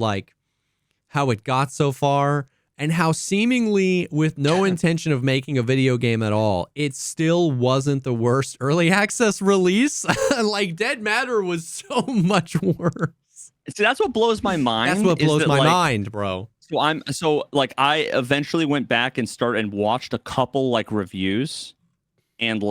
it got so far and how seemingly with no intention of making a video game at all, it still wasn't the worst early access release. Like Dead Matter was so much worse. See, that's what blows my mind. That's what blows my mind, bro. So I eventually went back and watched a couple like reviews and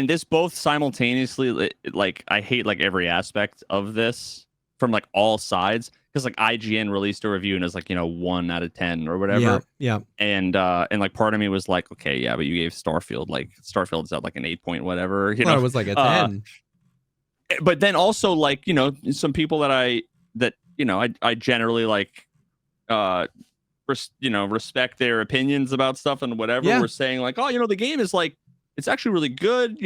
this both simultaneously, like I hate like every aspect of this from like all sides, because like IGN released a review and it's like 1 out of 10 or whatever. Yeah. And like part of me was like, okay, yeah, but you gave Starfield's at like an 8 point whatever. It was like a 10. But then also like some people that I generally like respect their opinions about stuff and whatever were saying like, oh, the game is like, it's actually really good,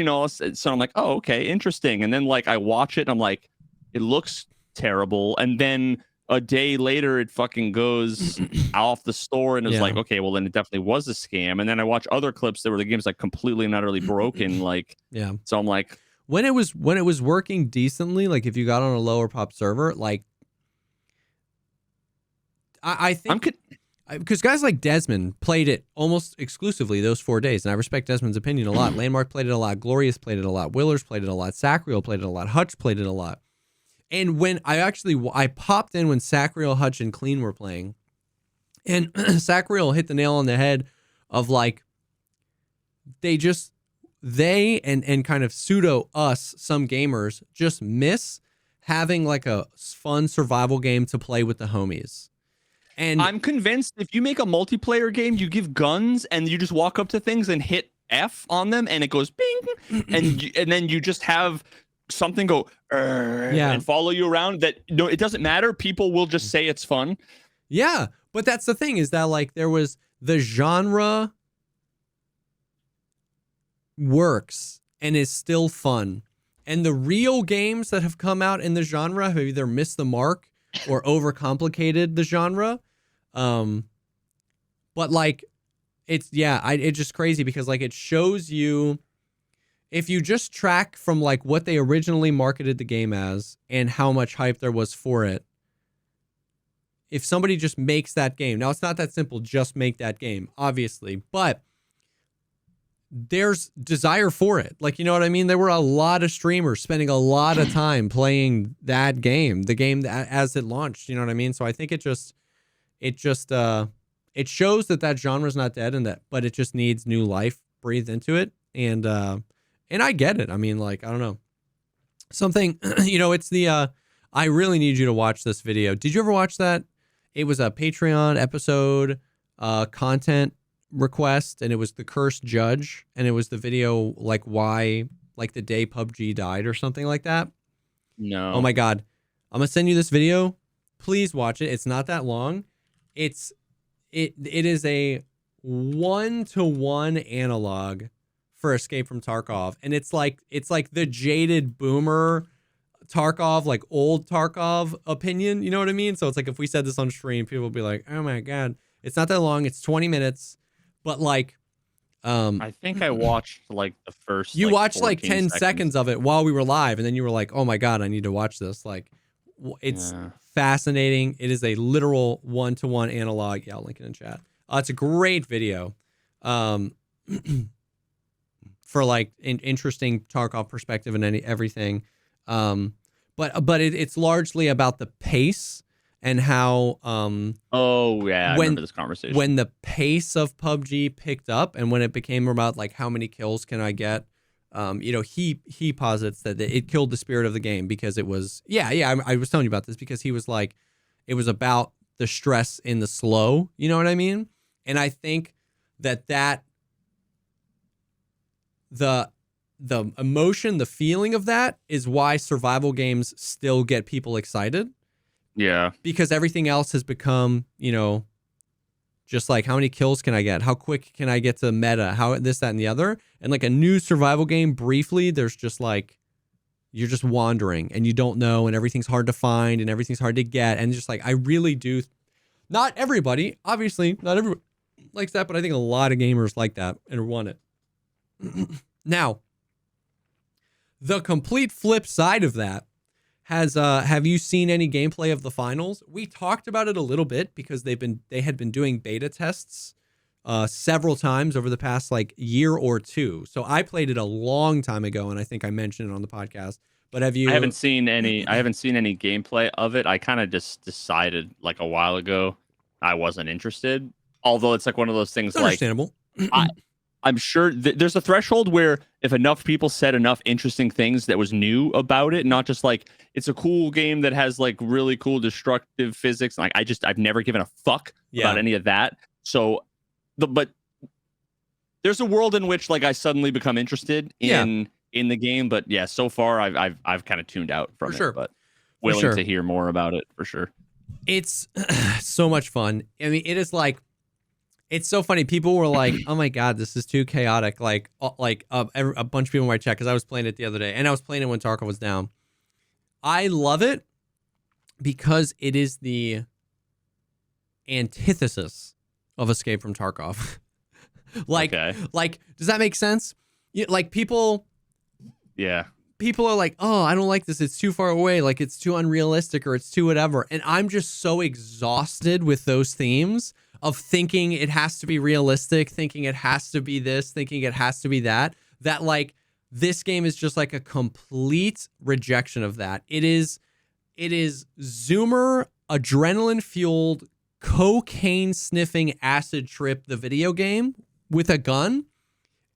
so I'm like, oh, okay, interesting. And then like I watch it and I'm like, it looks terrible, and then a day later it fucking goes off the store and it's like, okay, well then it definitely was a scam. And then I watch other clips that were the game's like completely and utterly broken, like, so I'm like, when it was working decently, like if you got on a lower pop server, like I think because guys like Desmond played it almost exclusively those 4 days, and I respect Desmond's opinion a lot. Landmark played it a lot, Glorious played it a lot, Willers played it a lot, Sacriel played it a lot, Hutch played it a lot. And when I popped in when Sacriel, Hutch, and Clean were playing, and Sacriel hit the nail on the head of like they and kind of pseudo us, some gamers, just miss having like a fun survival game to play with the homies. And I'm convinced if you make a multiplayer game, you give guns and you just walk up to things and hit F on them and it goes bing, and then you just have something go and follow you around, that it doesn't matter, people will just say it's fun. Yeah, but that's the thing, is that like there was the genre works and is still fun, and the real games that have come out in the genre have either missed the mark or overcomplicated the genre. But like it's just crazy because like it shows you, if you just track from like what they originally marketed the game as and how much hype there was for it, if somebody just makes that game, now it's not that simple, just make that game, obviously, but there's desire for it. Like, you know what I mean? There were a lot of streamers spending a lot of time playing that game, the game as it launched, you know what I mean? So I think it shows that genre's not dead, but it just needs new life breathed into it. And I get it. I mean, like, I don't know. Something, it's the, I really need you to watch this video. Did you ever watch that? It was a Patreon episode, content request, and it was The Cursed Judge, and it was the video, like, why, like, the day PUBG died or something like that. No. Oh my God. I'm going to send you this video. Please watch it. It's not that long. It is a 1-to-1 analog for Escape from Tarkov, and it's like the jaded boomer Tarkov, like old Tarkov opinion, you know what I mean? So it's like if we said this on stream, people would be like, oh my God. It's not that long, it's 20 minutes, but like I think I watched like the first, you watched like 10 seconds of it while we were live, and then you were like, oh my God, I need to watch this. Like, it's fascinating. It is a literal 1-to-1 analog. Yeah, I'll link it in chat. It's a great video. For like an interesting Tarkov perspective and everything. But it's largely about the pace and how I remember this conversation. When the pace of PUBG picked up and when it became about like how many kills can I get, he posits that it killed the spirit of the game because it was I was telling you about this because he was like, it was about the stress in the slow, you know what I mean? And I think that the emotion, the feeling of that is why survival games still get people excited. Yeah. Because everything else has become, just like how many kills can I get? How quick can I get to meta? How this, that, and the other. And like a new survival game, briefly, there's just like, you're just wandering and you don't know, and everything's hard to find and everything's hard to get. And just like, I really do. Not everybody, obviously, not everybody likes that, but I think a lot of gamers like that and want it. Now, the complete flip side of that have you seen any gameplay of the finals? We talked about it a little bit because they had been doing beta tests several times over the past like year or two. So I played it a long time ago, and I think I mentioned it on the podcast. But have you? I haven't seen any gameplay of it. I kind of just decided like a while ago I wasn't interested. Although it's like one of those things, it's understandable. I'm sure there's a threshold where if enough people said enough interesting things that was new about it, not just like it's a cool game that has like really cool destructive physics. Like I've never given a fuck about any of that. So, but there's a world in which like I suddenly become interested in the game. But yeah, so far I've kind of tuned out from it. But willing to hear more about it for sure. It's so much fun. I mean, it is like. It's so funny. People were like, "Oh my god, this is too chaotic." Like a bunch of people in my chat, because I was playing it the other day, and I was playing it when Tarkov was down. I love it because it is the antithesis of Escape from Tarkov. like, does that make sense? Like people are like, "Oh, I don't like this. It's too far away. Like it's too unrealistic, or it's too whatever." And I'm just so exhausted with those themes. Of thinking it has to be realistic, thinking it has to be this, thinking it has to be that like this game is just like a complete rejection of that. It is Zoomer, adrenaline fueled, cocaine sniffing acid trip, the video game with a gun.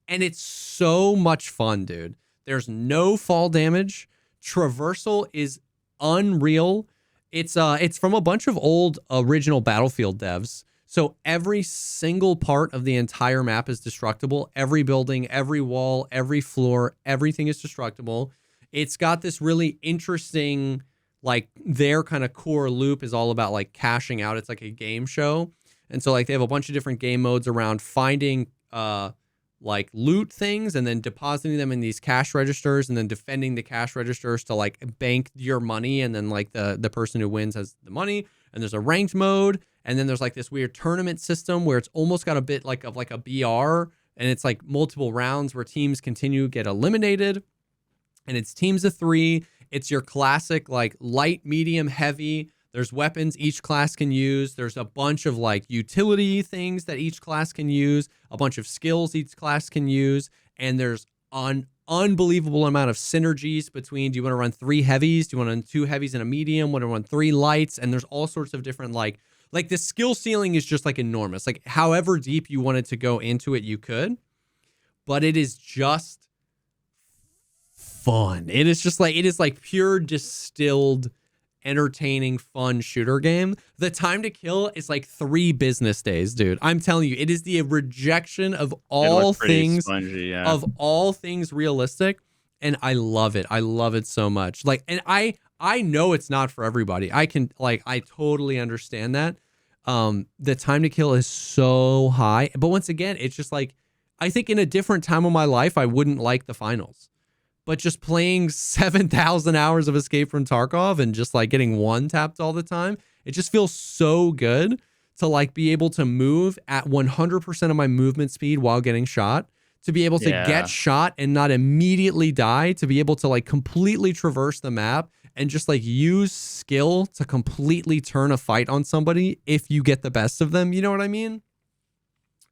And it's so much fun, dude. There's no fall damage. Traversal is unreal. It's from a bunch of old original Battlefield devs. So every single part of the entire map is destructible. Every building, every wall, every floor, everything is destructible. It's got this really interesting, like their kind of core loop is all about like cashing out. It's like a game show. And so like they have a bunch of different game modes around finding like loot things and then depositing them in these cash registers and then defending the cash registers to like bank your money. And then like the person who wins has the money. And there's a ranked mode. And then there's like this weird tournament system where it's almost got a bit like of like a BR, and it's like multiple rounds where teams continue to get eliminated. And it's teams of 3. It's your classic like light, medium, heavy. There's weapons each class can use. There's a bunch of like utility things that each class can use, a bunch of skills each class can use. And there's an unbelievable amount of synergies between, do you want to run 3 heavies? Do you want to run 2 heavies and a medium? Want to run 3 lights? And there's all sorts of different like the skill ceiling is just like enormous. Like however deep you wanted to go into it, you could, but it is just fun. It is like pure distilled, entertaining, fun shooter game. The time to kill is like 3 business days, dude. I'm telling you, it is the rejection of all things, spongy, of all things realistic. And I love it. I love it so much. Like, and I know it's not for everybody. I totally understand that. The time to kill is so high, but once again, it's just like, I think in a different time of my life, I wouldn't like the finals, but just playing 7,000 hours of Escape from Tarkov and just like getting one tapped all the time, it just feels so good to like be able to move at 100% of my movement speed while getting shot, to be able to get shot and not immediately die, to be able to like completely traverse the map and just like use skill to completely turn a fight on somebody if you get the best of them. You know what I mean?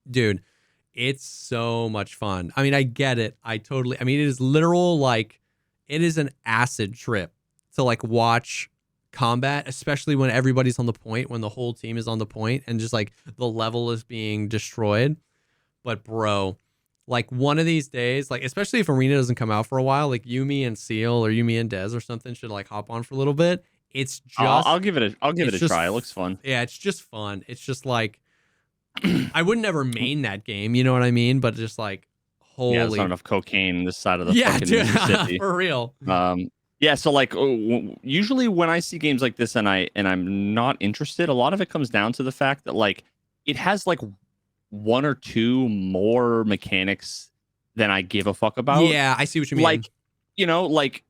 Dude, it's so much fun. I mean, I get it. It is literal, like, it is an acid trip to like watch combat, especially when everybody's on the point, when the whole team is on the point and just like the level is being destroyed. But bro, like one of these days, like especially if Arena doesn't come out for a while, like Yumi and Seal or Yumi and Dez or something should like hop on for a little bit. It's just I'll give it a try. It looks fun. Yeah, it's just fun. It's just like I would never main that game, you know what I mean? But just like, Holy. Yeah, there's not enough cocaine this side of the yeah, fucking dude, Mississippi. for real. Yeah, so like usually when I see games like this and I'm not interested, a lot of it comes down to the fact that like it has like one or two more mechanics than I give a fuck about. Yeah, I see what you mean. Like, like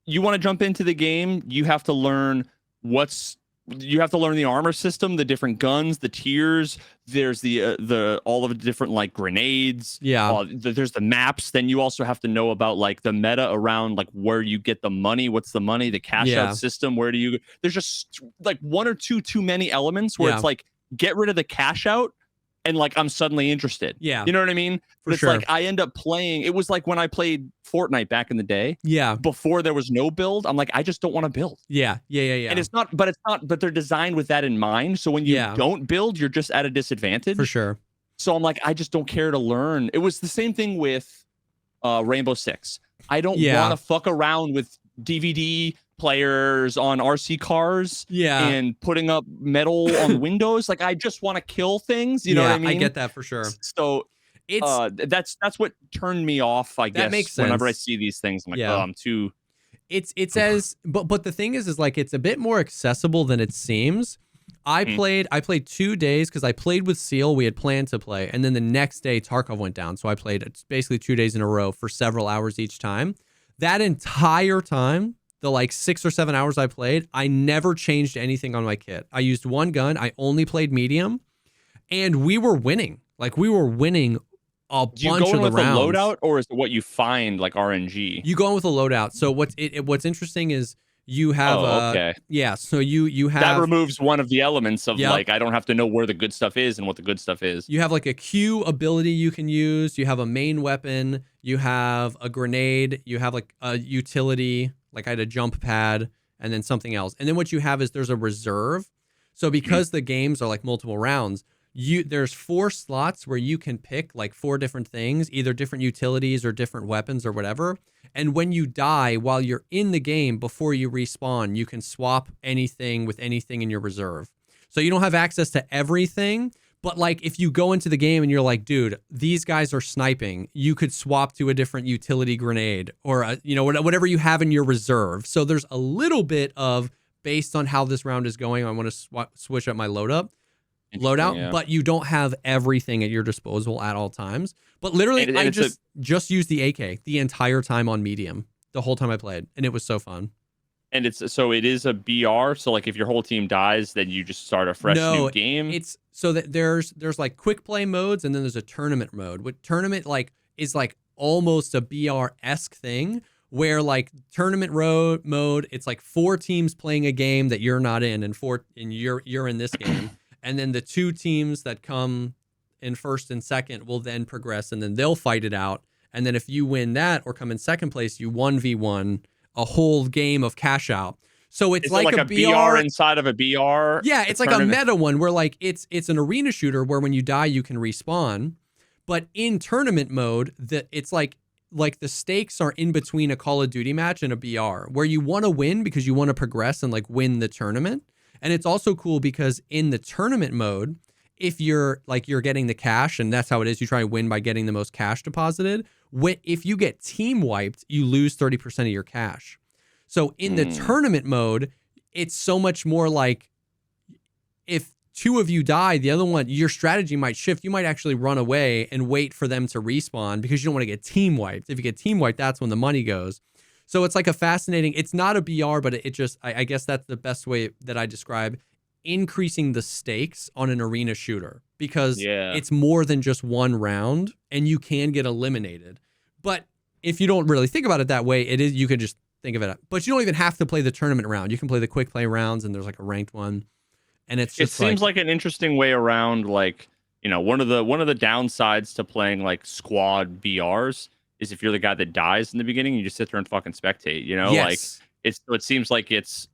you want to jump into the game, you have to learn the armor system, the different guns, the tiers. There's the all of the different like grenades. Yeah. There's the maps. Then you also have to know about like the meta around like where you get the money. What's the money? The cash out system. Where do you? There's just like one or two too many elements where it's like get rid of the cash out. And like I'm suddenly interested. Yeah. You know what I mean? For it's sure. like I end up playing. It was like when I played Fortnite back in the day. Yeah. Before there was no build, I'm like, I just don't want to build. Yeah. And it's not, but they're designed with that in mind. So when you don't build, you're just at a disadvantage. For sure. So I'm like, I just don't care to learn. It was the same thing with Rainbow Six. I don't want to fuck around with DVD players on RC cars and putting up metal on windows. Like I just want to kill things. You know what I mean? I get that for sure. So it's that's what turned me off, I guess. Makes sense. Whenever I see these things, I'm like, oh, I'm too. It's as but the thing is like it's a bit more accessible than it seems. I played 2 days because I played with Seal. We had planned to play, and then the next day Tarkov went down. So I played basically 2 days in a row for several hours each time. That entire time, the like 6 or 7 hours I played, I never changed anything on my kit. I used one gun. I only played medium, and we were winning. Like we were winning a bunch of the rounds. Do you go in with a loadout, or is it what you find like RNG? You go in with a loadout. So what's interesting is you have so you have that removes one of the elements of like I don't have to know where the good stuff is and what the good stuff is. You have like a Q ability you can use. You have a main weapon. You have a grenade. You have like a utility. Like I had a jump pad and then something else. And then what you have is there's a reserve. So because the games are like multiple rounds, there's 4 slots where you can pick like 4 different things, either different utilities or different weapons or whatever. And when you die while you're in the game before you respawn, you can swap anything with anything in your reserve. So you don't have access to everything, but like if you go into the game and you're like, dude, these guys are sniping, you could swap to a different utility grenade or whatever you have in your reserve. So there's a little bit of based on how this round is going, I want to switch up my loadout, but you don't have everything at your disposal at all times. But literally, I just used the AK the entire time on medium, the whole time I played, and it was so fun. And it is a BR. So like if your whole team dies, then you just start a fresh new game. It's so that there's like quick play modes, and then there's a tournament mode. What tournament like is like almost a BR-esque thing, where like tournament mode, it's like 4 teams playing a game that you're not in, and you're in this game. And then the 2 teams that come in first and second will then progress, and then they'll fight it out. And then if you win that or come in second place, you 1v1 a whole game of cash out. So it's like a BR inside of a BR. Yeah, it's like a meta one where like it's an arena shooter where when you die you can respawn. But in tournament mode, it's like the stakes are in between a Call of Duty match and a BR, where you want to win because you want to progress and like win the tournament. And it's also cool because in the tournament mode, if you're getting the cash, and that's how it is, you try to win by getting the most cash deposited. If you get team wiped, you lose 30% of your cash. So in the tournament mode, it's so much more like if 2 of you die, the other one, your strategy might shift. You might actually run away and wait for them to respawn because you don't want to get team wiped. If you get team wiped, that's when the money goes. So it's like it's not a BR, but it just, I guess that's the best way that I describe increasing the stakes on an arena shooter, because it's more than just one round and you can get eliminated. But if you don't really think about it that way, you could just think of it. But you don't even have to play the tournament round. You can play the quick play rounds, and there's like a ranked one. And it seems like an interesting way around, like, one of the downsides to playing like squad BRs is if you're the guy that dies in the beginning, you just sit there and fucking spectate, Yes. Like it seems like it's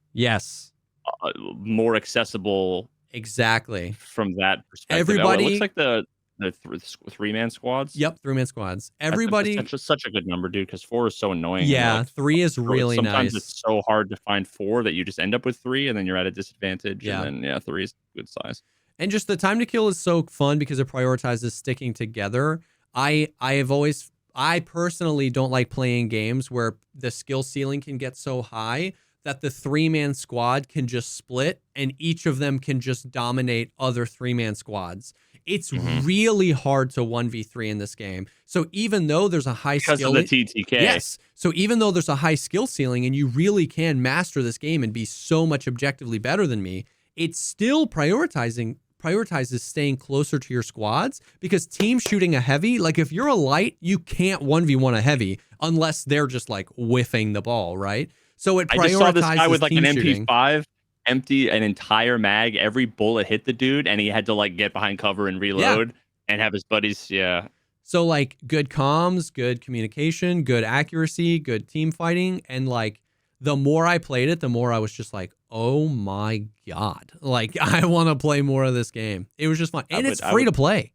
more accessible. Exactly. From that perspective. Everybody, it looks like the 3-man squads. Yep, 3-man squads. Everybody. That's such a good number, dude, because 4 is so annoying. Yeah, 3 is really nice. Sometimes it's so hard to find 4 that you just end up with 3, and then you're at a disadvantage. Yeah. And then 3 is good size. And just the time to kill is so fun because it prioritizes sticking together. I personally don't like playing games where the skill ceiling can get so high that the 3-man squad can just split and each of them can just dominate other 3-man squads. It's really hard to 1v3 in this game. So even though there's a high skill, because of the TTK. Yes. So even though there's a high skill ceiling and you really can master this game and be so much objectively better than me, it's still prioritizes staying closer to your squads, because team shooting a heavy, like if you're a light, you can't 1v1 a heavy unless they're just like whiffing the ball, right? So it prioritizes. I just saw this guy with like an MP5 empty an entire mag, every bullet hit the dude, and he had to like get behind cover and reload and have his buddies. Yeah. So like good comms, good communication, good accuracy, good team fighting. And like the more I played it, the more I was just like, oh my God, like I want to play more of this game. It was just fun. And it's free to play.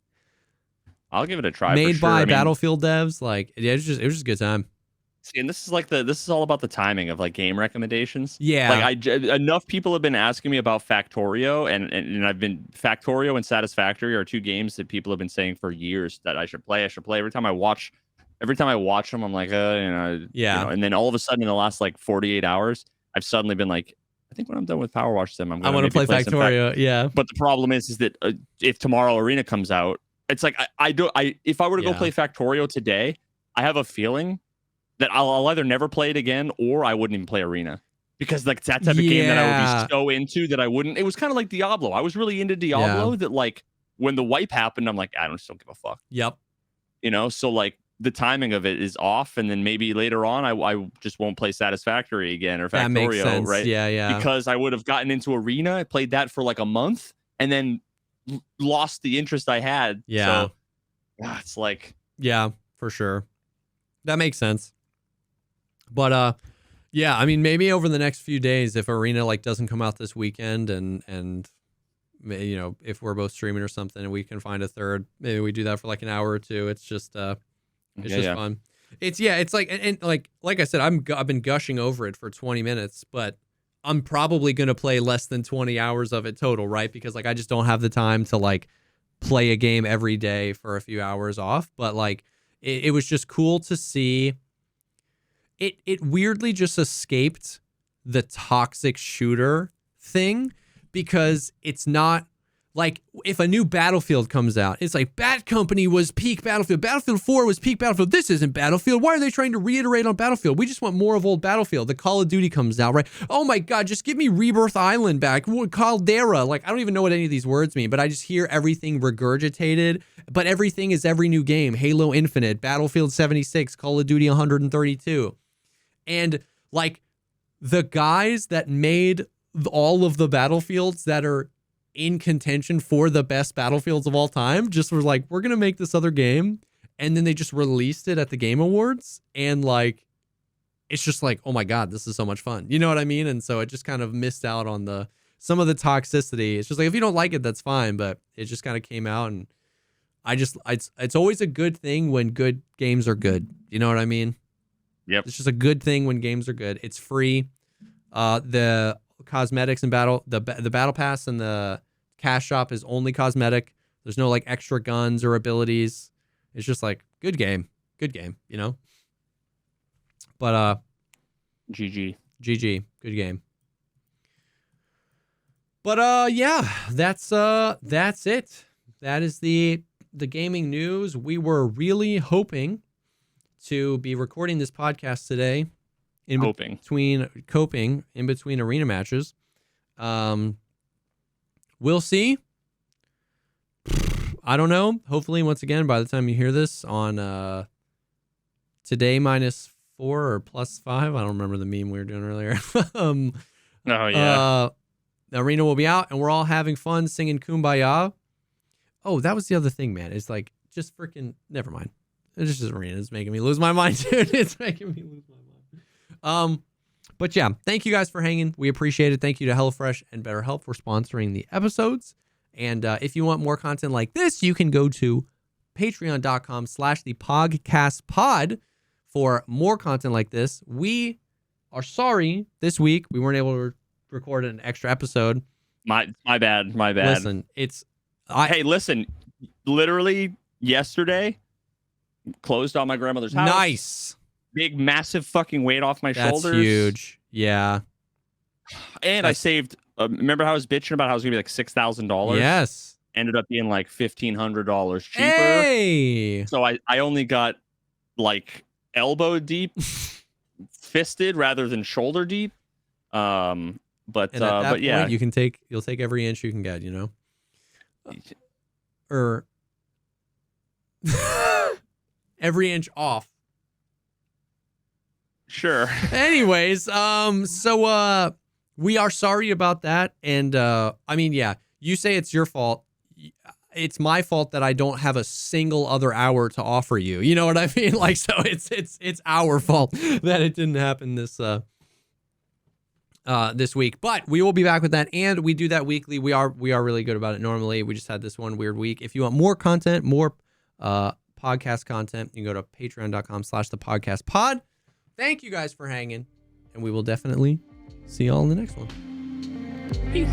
I'll give it a try. Made by Battlefield devs. Like it was just a good time. See, and this is all about the timing of like game recommendations. Yeah, like enough people have been asking me about Factorio, and I've been Factorio and Satisfactory are two games that people have been saying for years that I should play. Every time I watch them, I'm like, and then all of a sudden in the last like 48 hours, I've suddenly been like, I think when I'm done with Power Wash Sim, I want to play Factorio. Yeah, but the problem is that if tomorrow Arena comes out, it's like if I were to go play Factorio today, I have a feeling that I'll either never play it again or I wouldn't even play Arena, because like that type of game that I would be so into that I wouldn't. It was kind of like Diablo. I was really into Diablo that like when the wipe happened, I'm like, I don't give a fuck. Yep. So like the timing of it is off, and then maybe later on I just won't play Satisfactory again or Factorio, that makes sense. Right? Yeah. Because I would have gotten into Arena, I played that for like a month, and then lost the interest I had. Yeah. So it's like, yeah, for sure. That makes sense. But yeah, I mean, maybe over the next few days, if Arena like doesn't come out this weekend, and if we're both streaming or something, and we can find a third, maybe we do that for like an hour or two. It's just fun. It's like and like I said, I've been gushing over it for 20 minutes, but I'm probably gonna play less than 20 hours of it total, right? Because like I just don't have the time to like play a game every day for a few hours off. But like it was just cool to see. It weirdly just escaped the toxic shooter thing, because it's not like if a new Battlefield comes out, it's like Bat Company was peak Battlefield. Battlefield 4 was peak Battlefield. This isn't Battlefield. Why are they trying to reiterate on Battlefield? We just want more of old Battlefield. The Call of Duty comes out, right? Oh my God, just give me Rebirth Island back. Caldera. Like, I don't even know what any of these words mean, but I just hear everything regurgitated. But everything is every new game. Halo Infinite, Battlefield 76, Call of Duty 132. And like the guys that made all of the Battlefields that are in contention for the best Battlefields of all time just were like, we're going to make this other game. And then they just released it at the Game Awards. And like, it's just like, oh my God, this is so much fun. You know what I mean? And so it just kind of missed out on some of the toxicity. It's just like, if you don't like it, that's fine. But it just kind of came out, and it's always a good thing when good games are good. You know what I mean? Yep. It's just a good thing when games are good. It's free. The cosmetics and the battle pass and the cash shop is only cosmetic. There's no like extra guns or abilities. It's just like good game, But GG, good game. But yeah, that's it. That is the gaming news. We were really hoping to be recording this podcast today in between arena matches. We'll see. I don't know. Hopefully, once again, by the time you hear this on today -4 or +5, I don't remember the meme we were doing earlier. The arena will be out, and we're all having fun singing Kumbaya. Oh, that was the other thing, man. It's like just freaking never mind. It's just arena. It's making me lose my mind, dude. It's making me lose my mind. But yeah, thank you guys for hanging. We appreciate it. Thank you to HelloFresh and BetterHelp for sponsoring the episodes. And if you want more content like this, you can go to patreon.com/thepogcastpod for more content like this. We are sorry this week we weren't able to record an extra episode. My bad. Listen, hey, listen, literally yesterday, closed on my grandmother's house. Nice. Big, massive fucking weight off my shoulders. That's huge. Yeah. And I saved. Remember how I was bitching about how it was gonna be like $6,000? Yes. Ended up being like $1,500 cheaper. Hey. So I only got like elbow deep fisted rather than shoulder deep. But yeah, you'll take every inch you can get, you know. Or every inch off. Sure. Anyways, so we are sorry about that, and I mean, yeah, you say it's your fault. It's my fault that I don't have a single other hour to offer you. You know what I mean? Like, so it's our fault that it didn't happen this week. But we will be back with that, and we do that weekly. We are really good about it normally. We just had this one weird week. If you want more content, more podcast content, you can go to patreon.com/thepodcastpod. Thank you guys for hanging, and we will definitely see y'all in the next one. Peace.